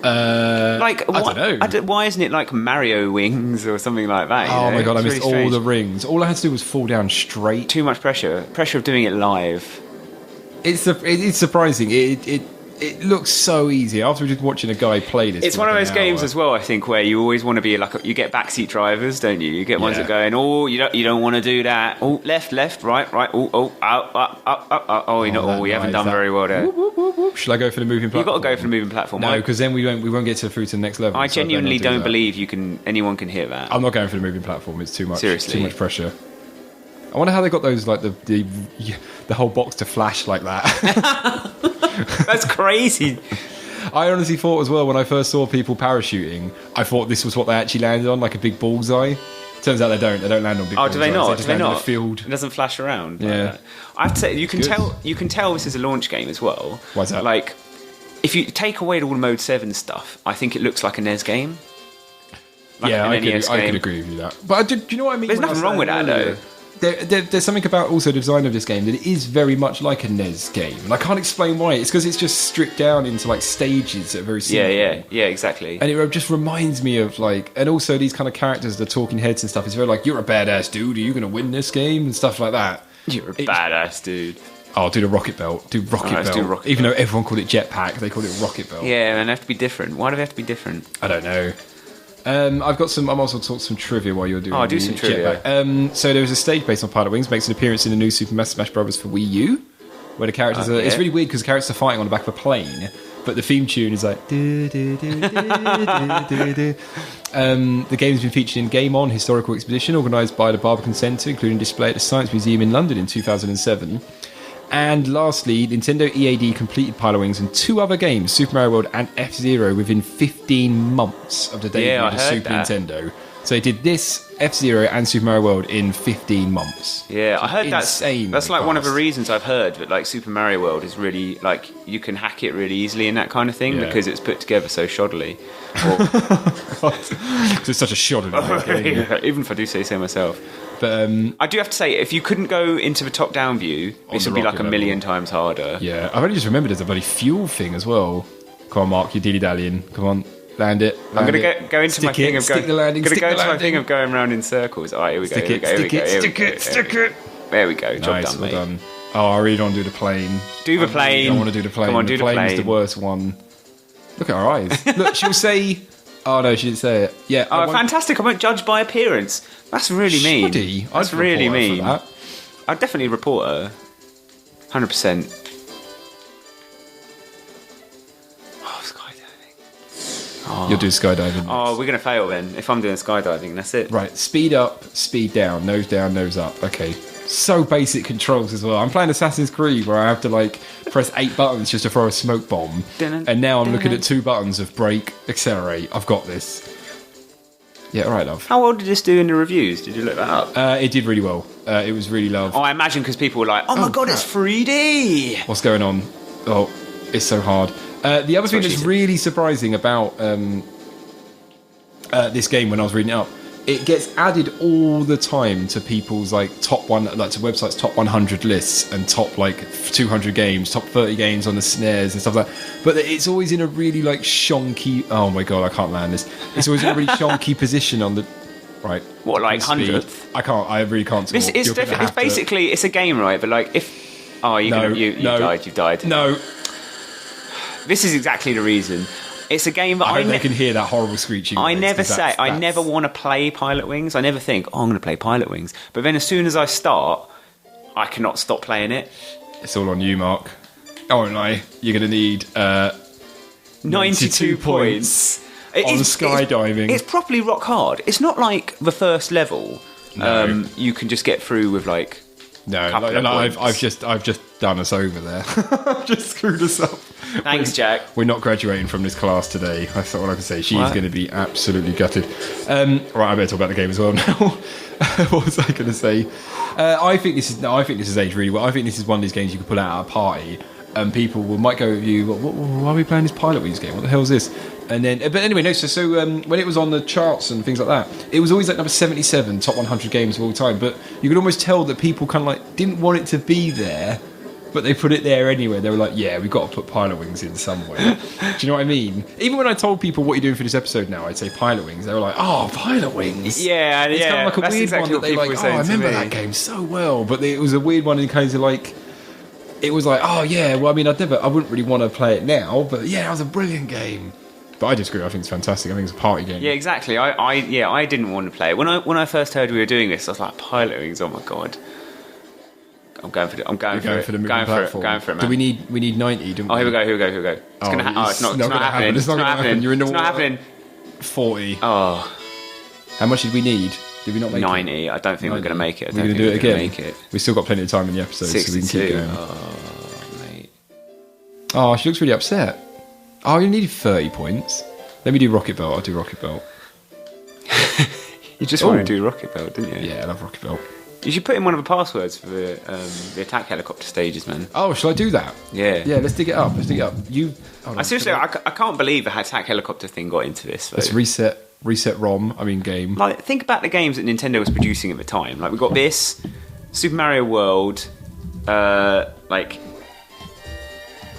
I don't know. Why isn't it like Mario Wings or something like that? Oh my god, I missed really all strange. the rings. All I had to do was fall down straight. Too much pressure of doing it live. It's surprising. It looks so easy after just watching a guy play this. It's one of those games as well, I think, where you always want to be like you get backseat drivers, don't you? You get ones that going, oh, you don't want to do that. Oh, left, right. Oh, up. Oh, you haven't done very well there. Whoop, whoop, whoop. Should I go for the moving platform? You've got to go for the moving platform. No, because then we won't get through to the next level. I so genuinely don't believe anyone can hit that. I'm not going for the moving platform. It's too much. Seriously. Too much pressure. I wonder how they got those like the whole box to flash like that. That's crazy. I honestly thought as well when I first saw people parachuting, I thought this was what they actually landed on, like a big bullseye. Turns out they don't. They don't land on big bullseyes. Oh, do they not? They just land in a field. It doesn't flash around. Yeah. Like that. I have to say, you can tell this is a launch game as well. Why's that? Like, if you take away all the Mode 7 stuff, I think it looks like a NES game. Like yeah, I NES game. could agree with you that. But do you know what I mean? There's nothing wrong with that, though. There's something about also the design of this game that it is very much like a NES game, and I can't explain why. It's because it's just stripped down into like stages that are very similar. Yeah, exactly. And it just reminds me of like, and also these kind of characters, the talking heads and stuff. It's very like, you're a badass dude. Are you going to win this game and stuff like that? You're a badass dude. Oh, do the rocket belt. Do rocket belt. Even though everyone called it jetpack, they called it rocket belt. Yeah, and they have to be different. Why do they have to be different? I don't know. I've got some. I'm also talk some trivia while you're doing. Oh, do some trivia. So there was a stage based on Pilotwings, makes an appearance in the new Super Smash Bros. For Wii U, where the characters are. It's really weird because the characters are fighting on the back of a plane, but the theme tune is like. The game's been featured in Game On Historical Expedition, organised by the Barbican Centre, including display at the Science Museum in London in 2007. And lastly, Nintendo EAD completed Pilotwings and two other games, Super Mario World and F-Zero, within 15 months of the debut of the Super Nintendo. So they did this, F-Zero and Super Mario World in 15 months. Yeah, I heard insane. That's like one of the reasons I've heard that like Super Mario World is really like you can hack it really easily and that kind of thing because it's put together so shoddily. It's such a shoddily game. Even if I do say so myself. But I do have to say, if you couldn't go into the top-down view, this would be like a million times harder. Yeah, I've only just remembered there's a bloody fuel thing as well. Come on, Mark, you're dilly-dallying. Come on, land it. I'm going to go into my thing of going. I'm going to go into my thing of going around in circles. All right, here we go. Stick it. There we go. Job Nice, done, well mate. done. Oh, I really don't want to do the plane. Do the plane. I want to do the plane. Come on, do the plane. The worst one. Look at her eyes. Look, she'll say. Oh no, she didn't say it. Yeah. Oh, fantastic! I won't judge by appearance. That's really mean. Shoddy. That's really mean. That. I'd definitely report her. 100%. Oh, skydiving. Oh. You'll do skydiving. Oh, we're going to fail then. If I'm doing skydiving, that's it. Right, speed up, speed down, nose up. Okay. So basic controls as well. I'm playing Assassin's Creed where I have to like press 8 buttons just to throw a smoke bomb. And now I'm looking at 2 buttons of brake, accelerate. I've got this. Yeah, alright, love. How well did this do in the reviews? Did you look that up? It did really well. It was really love. Oh, I imagine because people were like, oh my god, crap. it's 3D! What's going on? Oh, it's so hard. The other thing that's really surprising about this game when I was reading it up, it gets added all the time to people's like to websites' top 100 lists and top like 200 games, top 30 games on the snares and stuff like that. But it's always in a really like shonky. Oh my god, I can't land this. It's always in a really shonky position on the. Right. What, like speed. 100th? I can't. I really can't. It's basically it's a game, right? But like if you died. No. This is exactly the reason. It's a game that I hope they can hear that horrible screeching noise, I never want to play Pilotwings. I never think, I'm going to play Pilotwings. But then as soon as I start, I cannot stop playing it. It's all on you, Mark. I won't lie. You're going to need 92 points. On skydiving. It's properly rock hard. It's not like the first level. No. You can just get through with like. No, I've I've just done us over there. I've just screwed us up. Thanks, Jack. We're not graduating from this class today. That's all I can say. She's going to be absolutely gutted. Right, I better talk about the game as well now. What was I going to say? I think this is aged really well. I think this is one of these games you can pull out at a party, and people might go with you. Why are we playing this Pilotwings game? What the hell is this? And then, but anyway, no. So when it was on the charts and things like that, it was always like number 77, top 100 games of all time. But you could almost tell that people kind of like didn't want it to be there, but they put it there anyway. They were like, yeah, we've got to put Pilotwings in somewhere. Do you know what I mean? Even when I told people what you're doing for this episode now, I'd say Pilotwings. They were like, oh, Pilotwings. Yeah, it's kind of like a that's weird exactly one that they like. Oh, I remember that game so well, but it was a weird one in kind of like. It was like, oh yeah, well, I mean, I wouldn't really want to play it now, but yeah, it was a brilliant game. But I disagree. I think it's fantastic. I think it's a party game. Yeah, exactly. I didn't want to play it when I first heard we were doing this. I was like, Pilotwings. Oh my god. I'm going for it. I'm going for it. The moving platform. Going for it, man. Do we need 90? Don't we? Oh, here we go. It's gonna happen. It's not happening. It's not happening. You're in the It's not happening. 40. Oh. How much did we need? Did we not make 90. I don't think we're going to make it. We're going to do it again. We've still got plenty of time in the episode, 62. so we can keep going. Oh, mate. Oh, she looks really upset. Oh, you needed 30 points. Let me do Rocket Belt. I'll do Rocket Belt. You just want to do Rocket Belt, didn't you? Yeah, I love Rocket Belt. You should put in one of the passwords for the attack helicopter stages, man. Oh, shall I do that? Yeah. Yeah, let's dig it up. I seriously, I can't believe the attack helicopter thing got into this. Though. Let's reset ROM. I mean, game. Like, think about the games that Nintendo was producing at the time. Like, we got this, Super Mario World, like.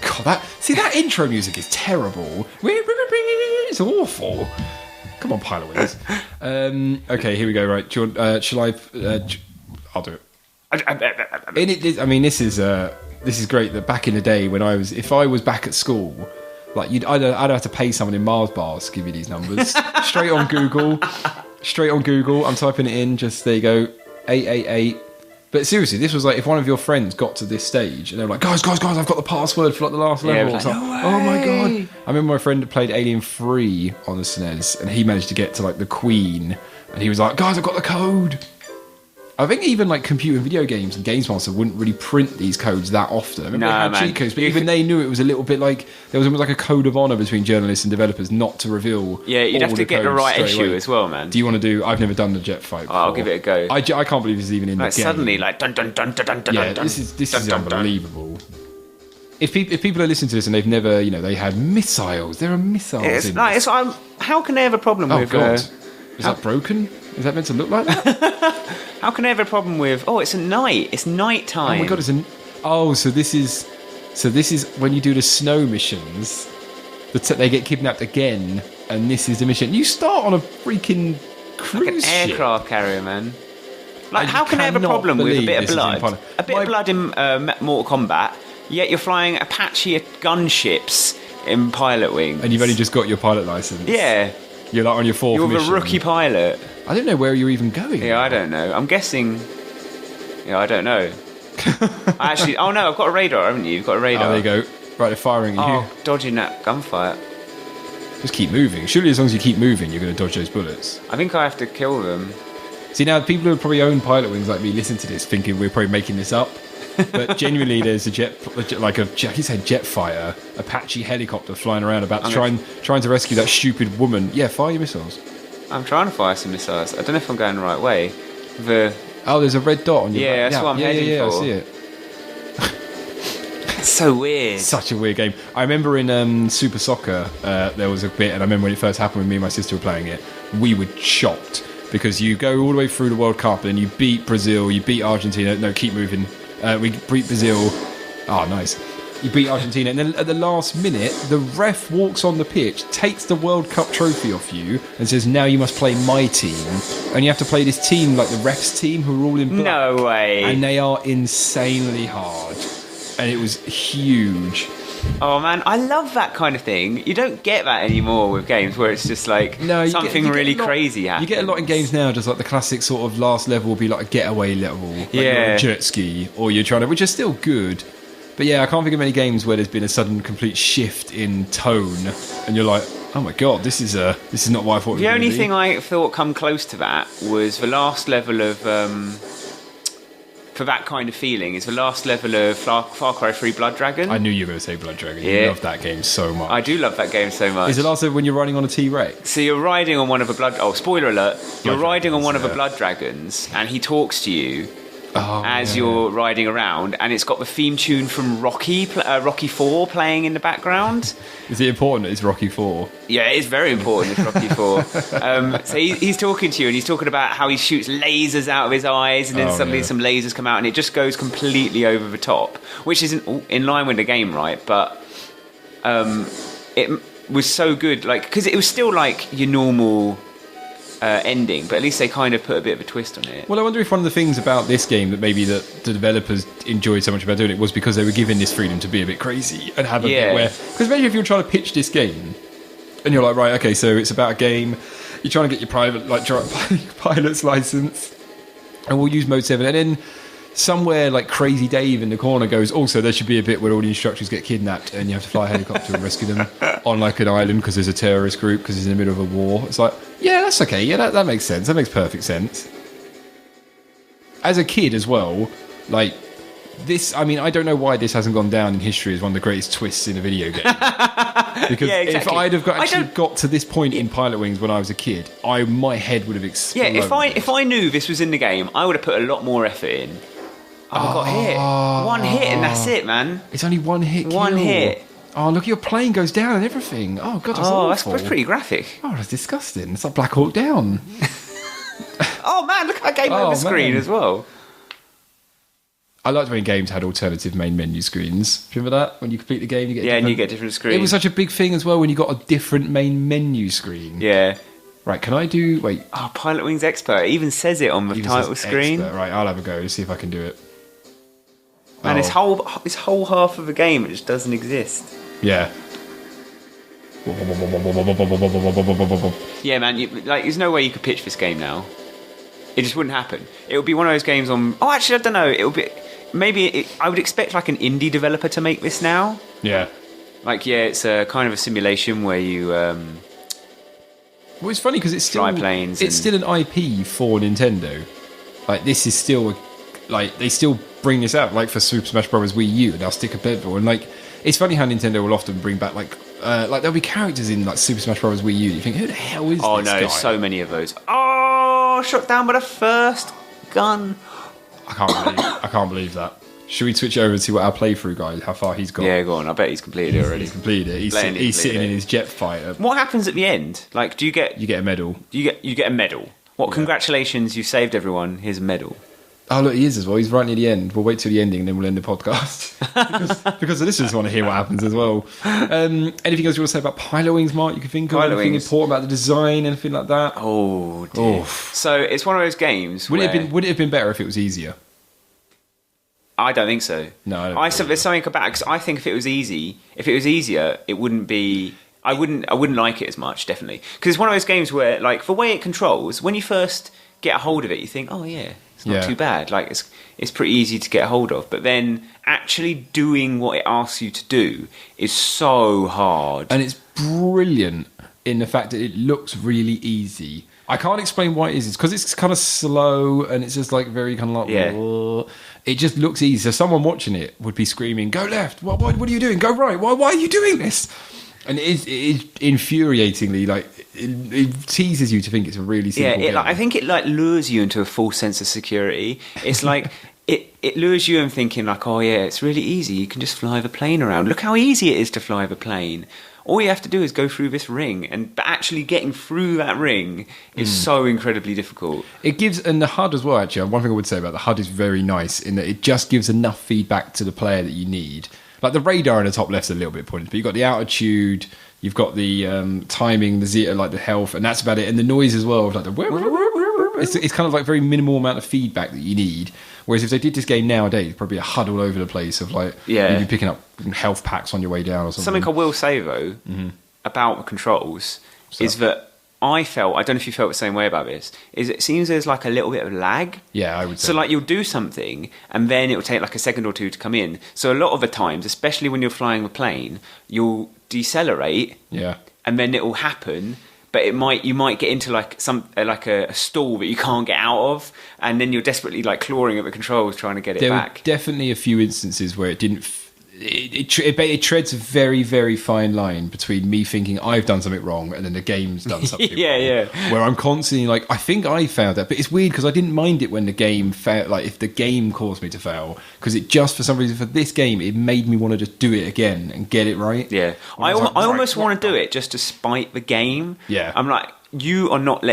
God, that intro music is terrible. It's awful. Come on, Pilotwings. Okay, here we go. Right, do you want, shall I? I'll do it. I mean, this is great. That back in the day when if I was back at school, like I'd have to pay someone in Mars bars to give you these numbers straight on Google. I'm typing it in. Just there you go, 888. But seriously, this was like if one of your friends got to this stage and they were like, guys, I've got the password for like the last level. Like, no way. Oh my god! I remember my friend played Alien 3 on the SNES, and he managed to get to like the Queen, and he was like, guys, I've got the code. I think even like computer and video games and Games Master wouldn't really print these codes that often. I remember they had cheat codes, but even they knew it was a little bit like there was almost like a code of honour between journalists and developers not to reveal. Yeah, you'd have to get the right issue away. As well, man. Do you want to do? I've never done the jet fight before. I'll give it a go. I can't believe this is even in the game. Suddenly, like dun dun dun dun dun dun. Yeah, this is unbelievable. If people are listening to this and they've never, they had missiles. There are missiles. How can they have a problem with? Oh god, is that broken? Is that meant to look like that? How can they have a problem with? Oh, it's a night. It's night time. Oh my god, so this is when you do the snow missions. They get kidnapped again, and this is the mission. You start on a freaking cruise like an aircraft ship. Carrier, man. Like, how can they have a problem with a bit of blood? A bit of blood in Mortal Kombat. Yet you're flying Apache gunships in Pilotwings, and you've only just got your pilot license. Yeah. You're like on your fourth mission. You're the rookie pilot. I don't know where you're even going. Yeah, I don't know. I'm guessing. Yeah, I don't know. Oh no, I've got a radar, haven't you? You've got a radar. Oh, there you go. Right, they're firing at you. Dodging that gunfire. Just keep moving. Surely as long as you keep moving, you're going to dodge those bullets. I think I have to kill them. See, now people who probably own Pilotwings like me listen to this thinking we're probably making this up. But genuinely, there's a jet fighter, Apache helicopter flying around about trying to rescue that stupid woman. Yeah, fire your missiles. I'm trying to fire some missiles. I don't know if I'm going the right way. There's a red dot on your back. Yeah, that's what I'm heading for. I see it. It's so weird. Such a weird game. I remember in Super Soccer, there was a bit, and I remember when it first happened when me and my sister were playing it, we were shocked because you go all the way through the World Cup and you beat Brazil, you beat Argentina. No, keep moving. We beat Brazil. Oh, nice. You beat Argentina, and then at the last minute, the ref walks on the pitch, takes the World Cup trophy off you, and says, "Now you must play my team." And you have to play this team, like the refs' team, who are all in black. No way. And they are insanely hard. And it was huge. Oh man, I love that kind of thing. You don't get that anymore with games where it's just like something really crazy happens. You get a lot in games now, just like the classic sort of last level will be like a getaway level. Like you're on a jet ski, or you're trying to, which is still good. But yeah, I can't think of many games where there's been a sudden complete shift in tone, and you're like, oh my god, this is not what I thought. The only thing I thought come close to that was the last level of, for that kind of feeling, is the last level of Far Cry 3 Blood Dragon. I knew you were going to say Blood Dragon. Yeah. You love that game so much. I do love that game so much. Is it also when you're riding on a T-Rex? So you're riding on one of the blood... Oh, spoiler alert. You're riding on one of the blood dragons, and he talks to you as you're riding around, and it's got the theme tune from Rocky 4 playing in the background. Is it important that it's Rocky 4? Yeah, it's very important, it's Rocky 4. So he's talking to you, and he's talking about how he shoots lasers out of his eyes, and then suddenly some lasers come out, and it just goes completely over the top, which isn't in line with the game, right? But it was so good, like, because it was still like your normal ending, but at least they kind of put a bit of a twist on it. Well, I wonder if one of the things about this game that maybe the developers enjoyed so much about doing it was because they were given this freedom to be a bit crazy and have a bit where... Because maybe if you're trying to pitch this game and you're like, right, okay, so it's about a game, you're trying to get your pilot's license, and we'll use Mode 7, and then somewhere like Crazy Dave in the corner goes, also there should be a bit where all the instructors get kidnapped and you have to fly a helicopter and rescue them on like an island because there's a terrorist group because it's in the middle of a war. It's like, yeah, that's okay. Yeah, that makes sense. That makes perfect sense. As a kid as well, like this, I mean, I don't know why this hasn't gone down in history as one of the greatest twists in a video game. Because if I'd have got to this point in Pilotwings when I was a kid, my head would have exploded. Yeah, if I knew this was in the game, I would have put a lot more effort in. I got hit. One hit and that's it, man. It's only one hit kill. One hit. Oh, look, your plane goes down and everything. Oh, God, that's awful. That's pretty graphic. Oh, that's disgusting. It's like Black Hawk Down. Oh, man, look at that game over screen as well. I liked when games had alternative main menu screens. Remember that? When you complete the game, you get and you get different screens. It was such a big thing as well when you got a different main menu screen. Yeah. Right, can I do... Wait. Oh, Pilotwings Expert. It even says it on the title screen. Expert. Right, I'll have a go, see if I can do it. And this whole half of the game, it just doesn't exist. Yeah. Yeah, man. There's no way you could pitch this game now. It just wouldn't happen. It would be one of those games on... Oh, actually, I don't know. It would be... I would expect like an indie developer to make this now. Yeah. Like, it's a kind of a simulation where you... Well, it's funny because it's still... Fly planes. It's still an IP for Nintendo. Like, this is still... Like, they still bring this out, like for Super Smash Bros. Wii U, and they'll stick a pedal. And like, it's funny how Nintendo will often bring back like there'll be characters in like Super Smash Bros. Wii U. You think, who the hell is this guy? Oh no, so many of those. Oh, shot down by the first gun. I can't believe that. Should we switch over and see what our playthrough guy, how far he's got? Yeah, go on. I bet he's completed it already. He's completed it. He's sitting in his jet fighter. What happens at the end? Like, do you get? You get a medal. You get a medal. What? Yeah. Congratulations, you saved everyone. Here's a medal. Oh, look, he is as well. He's right near the end. We'll wait till the ending and then we'll end the podcast. because the listeners want to hear what happens as well. Anything else you want to say about Pilotwings, Mark? You can think of anything important about the design, anything like that? Oh, dear. Oof. So it's one of those games Would it have been better if it was easier? I don't think so. No, there's something about it, because I think if it was easier, it wouldn't be... I wouldn't like it as much, definitely. Because it's one of those games where, like, the way it controls, when you first get a hold of it, you think, oh, yeah... It's not too bad. Like it's pretty easy to get a hold of. But then actually doing what it asks you to do is so hard. And it's brilliant in the fact that it looks really easy. I can't explain why it is. It's because it's kind of slow and it's just like very kind of like... Whoa. It just looks easy. So someone watching it would be screaming, go left. What are you doing? Go right. Why are you doing this? And it is infuriatingly, like, it teases you to think it's a really simple game. I think it, like, lures you into a false sense of security. It's like, it lures you in thinking, like, oh, yeah, it's really easy. You can just fly the plane around. Look how easy it is to fly the plane. All you have to do is go through this ring. But actually getting through that ring is so incredibly difficult. It gives, and the HUD as well, actually, one thing I would say about the HUD is very nice in that it just gives enough feedback to the player that you need. Like the radar in the top left's a little bit pointed, but you've got the altitude, you've got the timing, the zero, like the health, and that's about it. And the noise as well, like the It's kind of like very minimal amount of feedback that you need. Whereas if they did this game nowadays, it'd probably be a HUD all over the place of like maybe picking up health packs on your way down or something. Something I will say though about the controls is that I don't know if you felt the same way about this, is it seems there's like a little bit of lag. Yeah, I would say. So like you'll do something and then it will take like a second or two to come in. So a lot of the times, especially when you're flying the plane, you'll decelerate. Yeah. And then it will happen, but you might get into like a stall that you can't get out of, and then you're desperately like clawing at the controls trying to get it back. There were definitely a few instances where it didn't. It treads a very, very fine line between me thinking I've done something wrong and then the game's done something wrong. Where I'm constantly like, I think I failed that. But it's weird because I didn't mind it when the game failed, like if the game caused me to fail. Because it just, for some reason, for this game, it made me want to just do it again and get it right. Yeah. I almost want to do it just to spite the game. Yeah. I'm like, you're not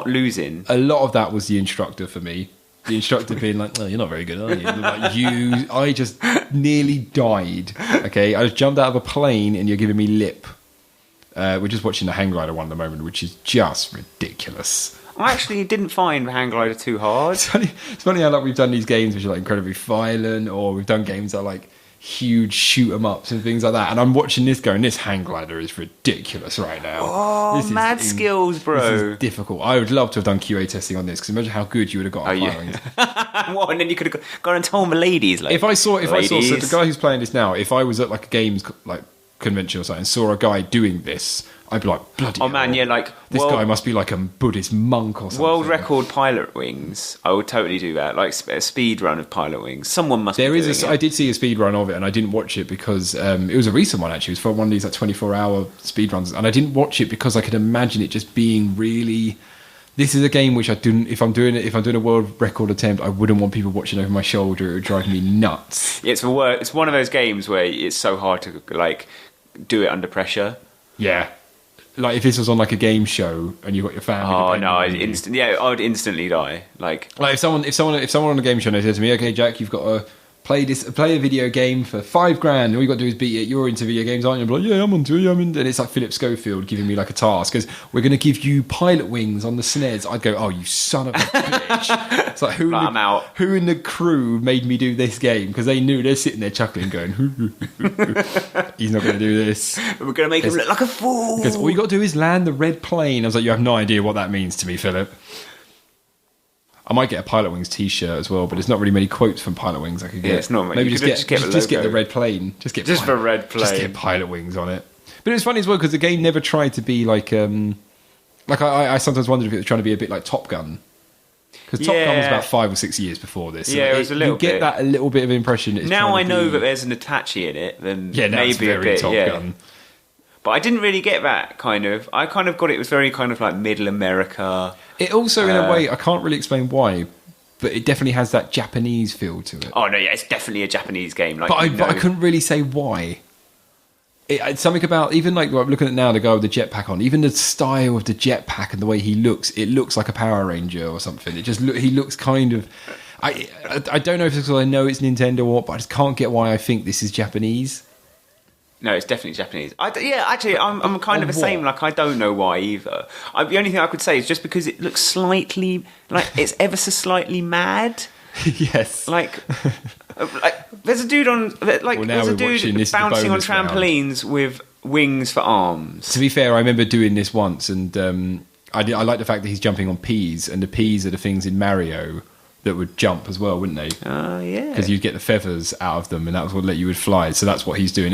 losing. A lot of that was the instructor for me. The instructor being like, "Oh, you're not very good, are you?" Like, I just nearly died. Okay, I just jumped out of a plane, and you're giving me lip. We're just watching the hang glider one at the moment, which is just ridiculous. I actually didn't find the hang glider too hard. It's funny how like we've done these games which are like incredibly violent, or we've done games that are like huge shoot 'em ups and things like that. And I'm watching this going, this hang glider is ridiculous right now. Oh, this mad skills, bro. This is difficult. I would love to have done QA testing on this because imagine how good you would have got on Pilotwings. What? And then you could have gone and told the ladies. Like, if I saw so the guy who's playing this now, if I was at like a games like convention or something and saw a guy doing this, I'd be like, bloody hell, man, yeah, like this guy must be like a Buddhist monk or something. World record Pilotwings. I would totally do that. Like a speed run of Pilotwings. Someone must. I did see a speed run of it, and I didn't watch it because it was a recent one actually. It was for one of these like 24-hour speed runs, and I didn't watch it because I could imagine it just being really. This is a game which I didn't. If I'm doing a world record attempt, I wouldn't want people watching over my shoulder. It would drive me nuts. It's one of those games where it's so hard to like do it under pressure. Yeah. Like if this was on like a game show and you got your family. Oh no! I would instantly die. Like if someone on a game show and they said to me, "Okay, Jack, you've got to play a video game for $5,000. All you got to do is beat it. You're into video games, aren't you?" I'm like, "Yeah, I'm into it. And it's like Philip Schofield giving me like a task because we're going to give you Pilotwings on the SNES. I'd go, "Oh, you son of a bitch!" It's like I'm out. Who in the crew made me do this game? Because they knew they're sitting there chuckling, going, "He's not going to do this. We're going to make him look like a fool." Because all you got to do is land the red plane. I was like, "You have no idea what that means to me, Philip." I might get a Pilotwings t-shirt as well, but there's not really many quotes from Pilotwings I could get. Yeah, it's not. Maybe just get the red plane. Just the red plane. Just get Pilotwings on it. But it's funny as well because the game never tried to be like I sometimes wondered if it was trying to be a bit like Top Gun. Because Top Gun was about 5 or 6 years before this. Yeah, it was a little bit. You get that a little bit of impression. Now I know that there's an Attache in it, then maybe very a bit. Top Gun. But I didn't really get that kind of. I kind of got it was very kind of like Middle America. It also, in a way, I can't really explain why, but it definitely has that Japanese feel to it. Oh no, yeah, it's definitely a Japanese game. Like, but I couldn't really say why. It's something about even like what I'm looking at now, the guy with the jetpack on. Even the style of the jetpack and the way he looks, it looks like a Power Ranger or something. He looks kind of. I don't know if it's because I know it's Nintendo or what, but I just can't get why I think this is Japanese. No, it's definitely Japanese. Actually, I'm kind of the same. Like, I don't know why either. The only thing I could say is just because it looks slightly like it's ever so slightly mad. Yes. Like there's a dude on there's a dude bouncing on trampolines with wings for arms. To be fair, I remember doing this once, and I like the fact that he's jumping on peas, and the peas are the things in Mario that would jump as well, wouldn't they? Oh, yeah. Because you'd get the feathers out of them, and that was what let you would fly. So that's what he's doing.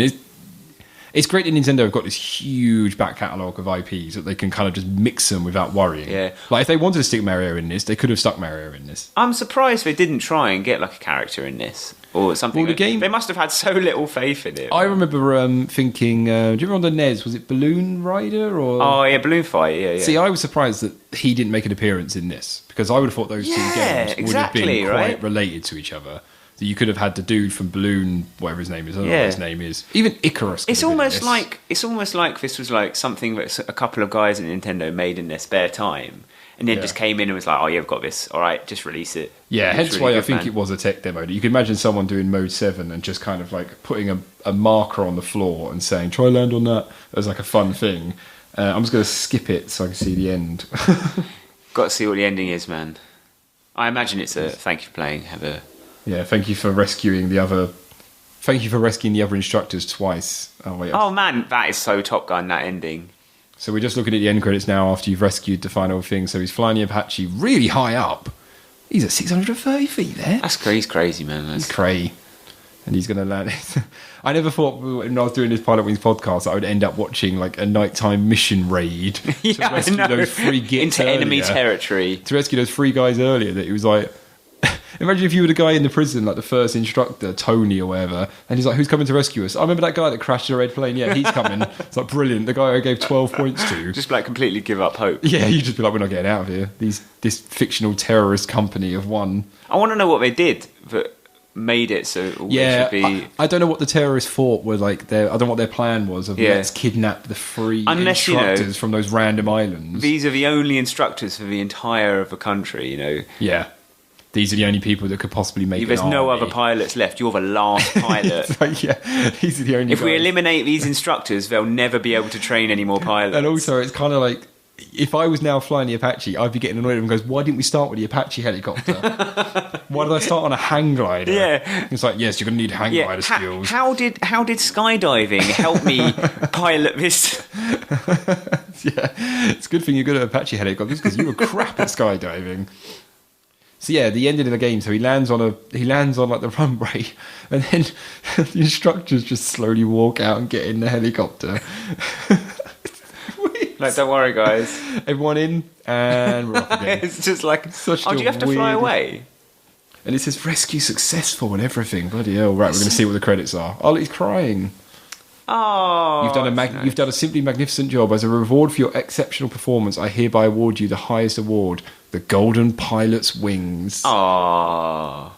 It's great that Nintendo have got this huge back catalogue of IPs that they can kind of just mix them without worrying. Yeah. Like, if they wanted to stick Mario in this, they could have stuck Mario in this. I'm surprised they didn't try and get, like, a character in this. Or something. Well, they must have had so little faith in it. I remember thinking, do you remember on the NES, was it Balloon Rider? Oh, yeah, Balloon Fight, yeah. See, I was surprised that he didn't make an appearance in this, because I would have thought those two games would have been quite related to each other. So you could have had the dude from Balloon, whatever his name is, I don't know what his name is. Even Icarus. It's almost like this was like something that a couple of guys at Nintendo made in their spare time, and then just came in and was like, "Oh, yeah, I've got this. All right, just release it." Yeah, hence really why I think it was a tech demo. You can imagine someone doing Mode 7 and just kind of like putting a marker on the floor and saying, "Try land on that," as like a fun thing. I'm just going to skip it so I can see the end. Got to see what the ending is, man. I imagine it's a thank you for playing. Yeah, thank you for rescuing the other. Thank you for rescuing the other instructors twice. Oh wait. Oh man, that is so Top Gun, that ending. So we're just looking at the end credits now after you've rescued the final thing. So he's flying the Apache really high up. He's at 630 feet there. He's crazy, man. He's cray. And he's going to land. I never thought when I was doing this Pilotwings podcast that I would end up watching like a nighttime mission raid to rescue those 3 gits into enemy territory. To rescue those 3 guys earlier that he was like... Imagine if you were the guy in the prison, like the first instructor, Tony or whatever, and he's like, who's coming to rescue us? I remember that guy that crashed a red plane. Yeah, he's coming. It's like, brilliant. The guy I gave 12 points to. Just like completely give up hope. Yeah, you just be like, we're not getting out of here. This fictional terrorist company of one. I want to know what they did that made it so yeah, should be... I don't know what the terrorists thought were like. I don't know what their plan was of let's kidnap the 3 instructors from those random islands. These are the only instructors for the entire of the country, you know. Yeah. These are the only people that could possibly make There's no other pilots left. You're the last pilot. Like, yeah, these are the only If we eliminate these instructors, they'll never be able to train any more pilots. And also, it's kind of like, if I was now flying the Apache, I'd be getting annoyed and goes, why didn't we start with the Apache helicopter? Why did I start on a hang glider? Yeah. It's like, yes, you're going to need hang glider skills. How did skydiving help me pilot this? Yeah, it's a good thing you're good at Apache helicopters because you were crap at skydiving. So yeah, the ending of the game. So he lands on like the runway, and then the instructors just slowly walk out and get in the helicopter. Like, don't worry, guys. Everyone in, and we're off again. It's just like, do you have to fly away? And it says rescue successful and everything. Bloody hell! Right, we're going to see what the credits are. Oh, he's crying. Oh, you've done a simply magnificent job. As a reward for your exceptional performance, I hereby award you the highest award, the Golden Pilot's Wings. Oh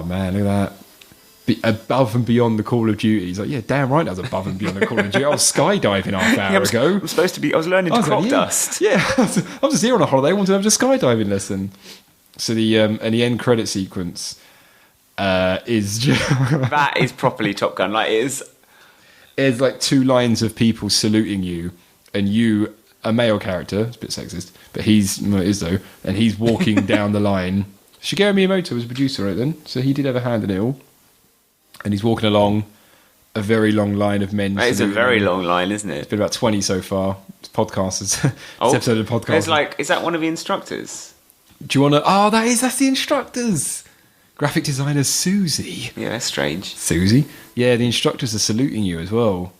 man, look at that. Above and beyond the Call of Duty. He's like, yeah, damn right, that was above and beyond the Call of Duty. I was skydiving half an hour ago. I was learning to crop dust. Yeah, I was just here on a holiday. I wanted to have a skydiving lesson. So the end credit sequence is just that is properly Top Gun. Like, it is. There's like 2 lines of people saluting you, and you, a male character, it's a bit sexist, but it is though, and he's walking down the line. Shigeru Miyamoto was a producer right then, so he did have a hand in it all. And he's walking along a very long line of men. It's a very long line, isn't it? It's been about 20 so far. It's podcasters. This episode of podcasters. Is that one of the instructors? Do you want to... Oh, that's the instructors. Graphic designer Susie. Yeah, that's strange. Susie? Yeah, the instructors are saluting you as well.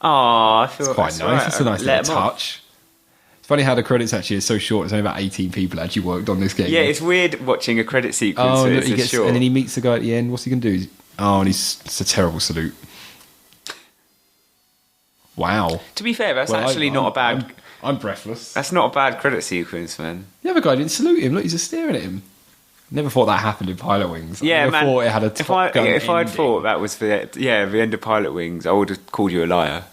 Oh, I feel it's quite nice. Right. It's a nice little touch. It's funny how the credits actually are so short. It's only about 18 people actually worked on this game. Yeah, it's weird watching a credit sequence. Oh, look, short. And then he meets the guy at the end. What's he going to do? And it's a terrible salute. Wow. To be fair, that's actually not a bad... I'm breathless. That's not a bad credit sequence, man. The other guy didn't salute him. Look, he's just staring at him. Never thought that happened in Pilotwings. Yeah, man. Thought it had a Top Gun if I'd ending. thought that was the end of Pilotwings, I would have called you a liar.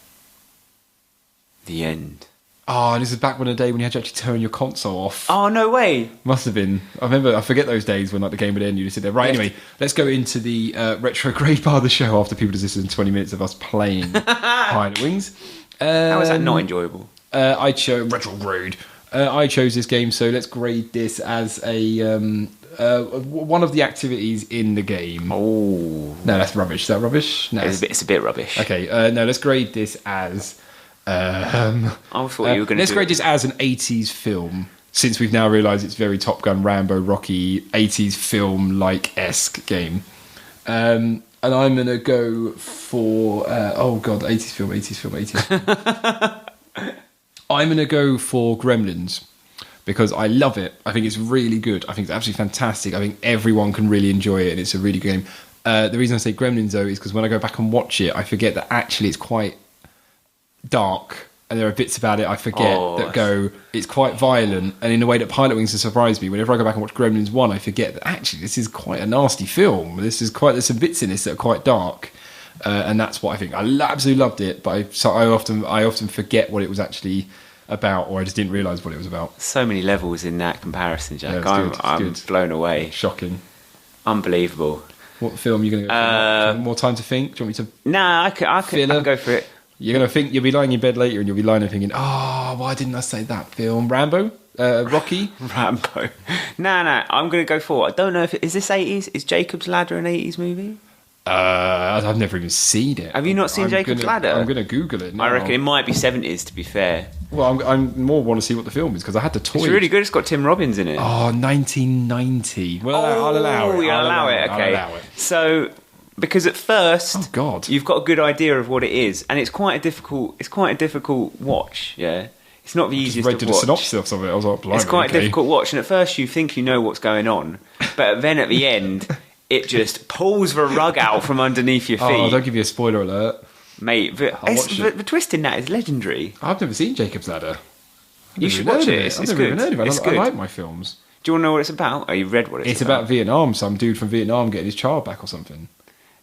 The end. Oh, and this is back when the day when you had to actually turn your console off. Oh, no way. Must have been. I forget those days when like the game would end, you just sit there. Right, anyway, let's go into the retrograde part of the show after people just listen to 20 minutes of us playing Pilotwings. How is that not enjoyable? I chose Retrograde. I chose this game, so let's grade this as a one of the activities in the game. Oh. No, that's rubbish. Is that rubbish? No, it's a bit rubbish. Okay, no, let's grade this as... I thought you were going to let's grade this as an 80s film, since we've now realised it's very Top Gun, Rambo, Rocky, 80s film-like-esque game. And I'm going to go for... 80s film. I'm going to go for Gremlins, because I love it. I think it's really good. I think it's absolutely fantastic. I think everyone can really enjoy it, and it's a really good game. The reason I say Gremlins, though, is because when I go back and watch it, I forget that actually it's quite dark, and there are bits about it I forget it's quite violent, and in a way that Pilotwings has surprised me. Whenever I go back and watch Gremlins 1, I forget that actually this is quite a nasty film. There's some bits in this that are quite dark, and that's what I think. I absolutely loved it, but I often forget what it was actually about, or I just didn't realise what it was about. So many levels in that comparison, Jack. Yeah, I'm blown away. Shocking. Unbelievable. What film are you going to go for? More time to think? Do you want me to... Nah, I could go for it. You're going to think, you'll be lying in bed later and you'll be lying there thinking, why didn't I say that film? Rambo? Rocky. Rambo. No, I'm going to go for. I don't know if is this 80s. Is Jacob's Ladder an 80s movie? I've never even seen it. Have you not seen Jacob's Ladder? I'm going to Google it now. I reckon it might be 70s, to be fair. Well, I'm more want to see what the film is because I had the toy. It's really good. It's got Tim Robbins in it. Oh, 1990. Well, I'll allow it. You'll allow it. Okay. I'll allow it. So, because at first, oh God, you've got a good idea of what it is, and it's quite a difficult watch. Yeah. It's not the easiest read to the watch. synopsis of it. I was like, blimey, it's quite okay. a difficult watch, and at first you think you know what's going on, but then at the end, it just pulls the rug out from underneath your feet. Oh, don't give you a spoiler alert. Mate, the twist in that is legendary. I've never seen Jacob's Ladder. You should watch it. It's good. I like my films. Do you want to know what it's about? Oh, you read what it's about? It's about Vietnam, some dude from Vietnam getting his child back or something.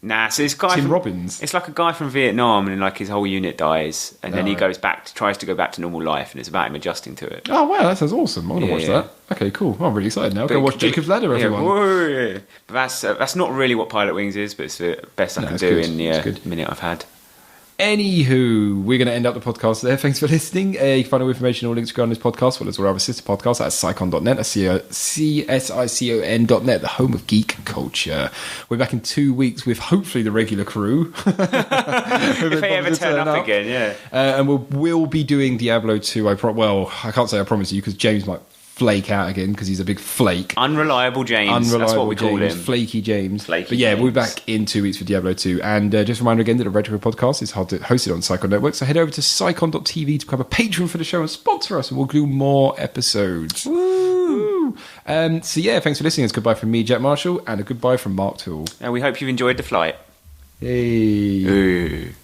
Nah, so this guy Tim Robbins. It's like a guy from Vietnam, and like his whole unit dies, and then he tries to go back to normal life, and it's about him adjusting to it. Oh wow, that sounds awesome! I want to watch that. Okay, cool. I'm really excited now. Go watch Jacob's Ladder, everyone. Yeah. But that's not really what Pilotwings is, but it's the best I can do in the minute I've had. Anywho, we're going to end up the podcast there. Thanks for listening. You can find all information, all links regarding this podcast, well as all our other sister podcasts at Psycon.net, that's CSICON.net, the home of geek culture. We're back in 2 weeks with hopefully the regular crew. If they ever turn up again, yeah. And we'll be doing Diablo 2. I can't say I promise you because James might flake out again because he's a big flake. Unreliable James. That's what we call him. Flaky James. Flaky but yeah, James. we'll be back in 2 weeks for Diablo 2. And just a reminder again that the Retrograde podcast is hosted on Psychon Network. So head over to psychon.tv to become a patron for the show and sponsor us, and we'll do more episodes. Woo! So yeah, thanks for listening. It's goodbye from me, Jack Marshall, and a goodbye from Mark Toole. And we hope you've enjoyed the flight. Hey.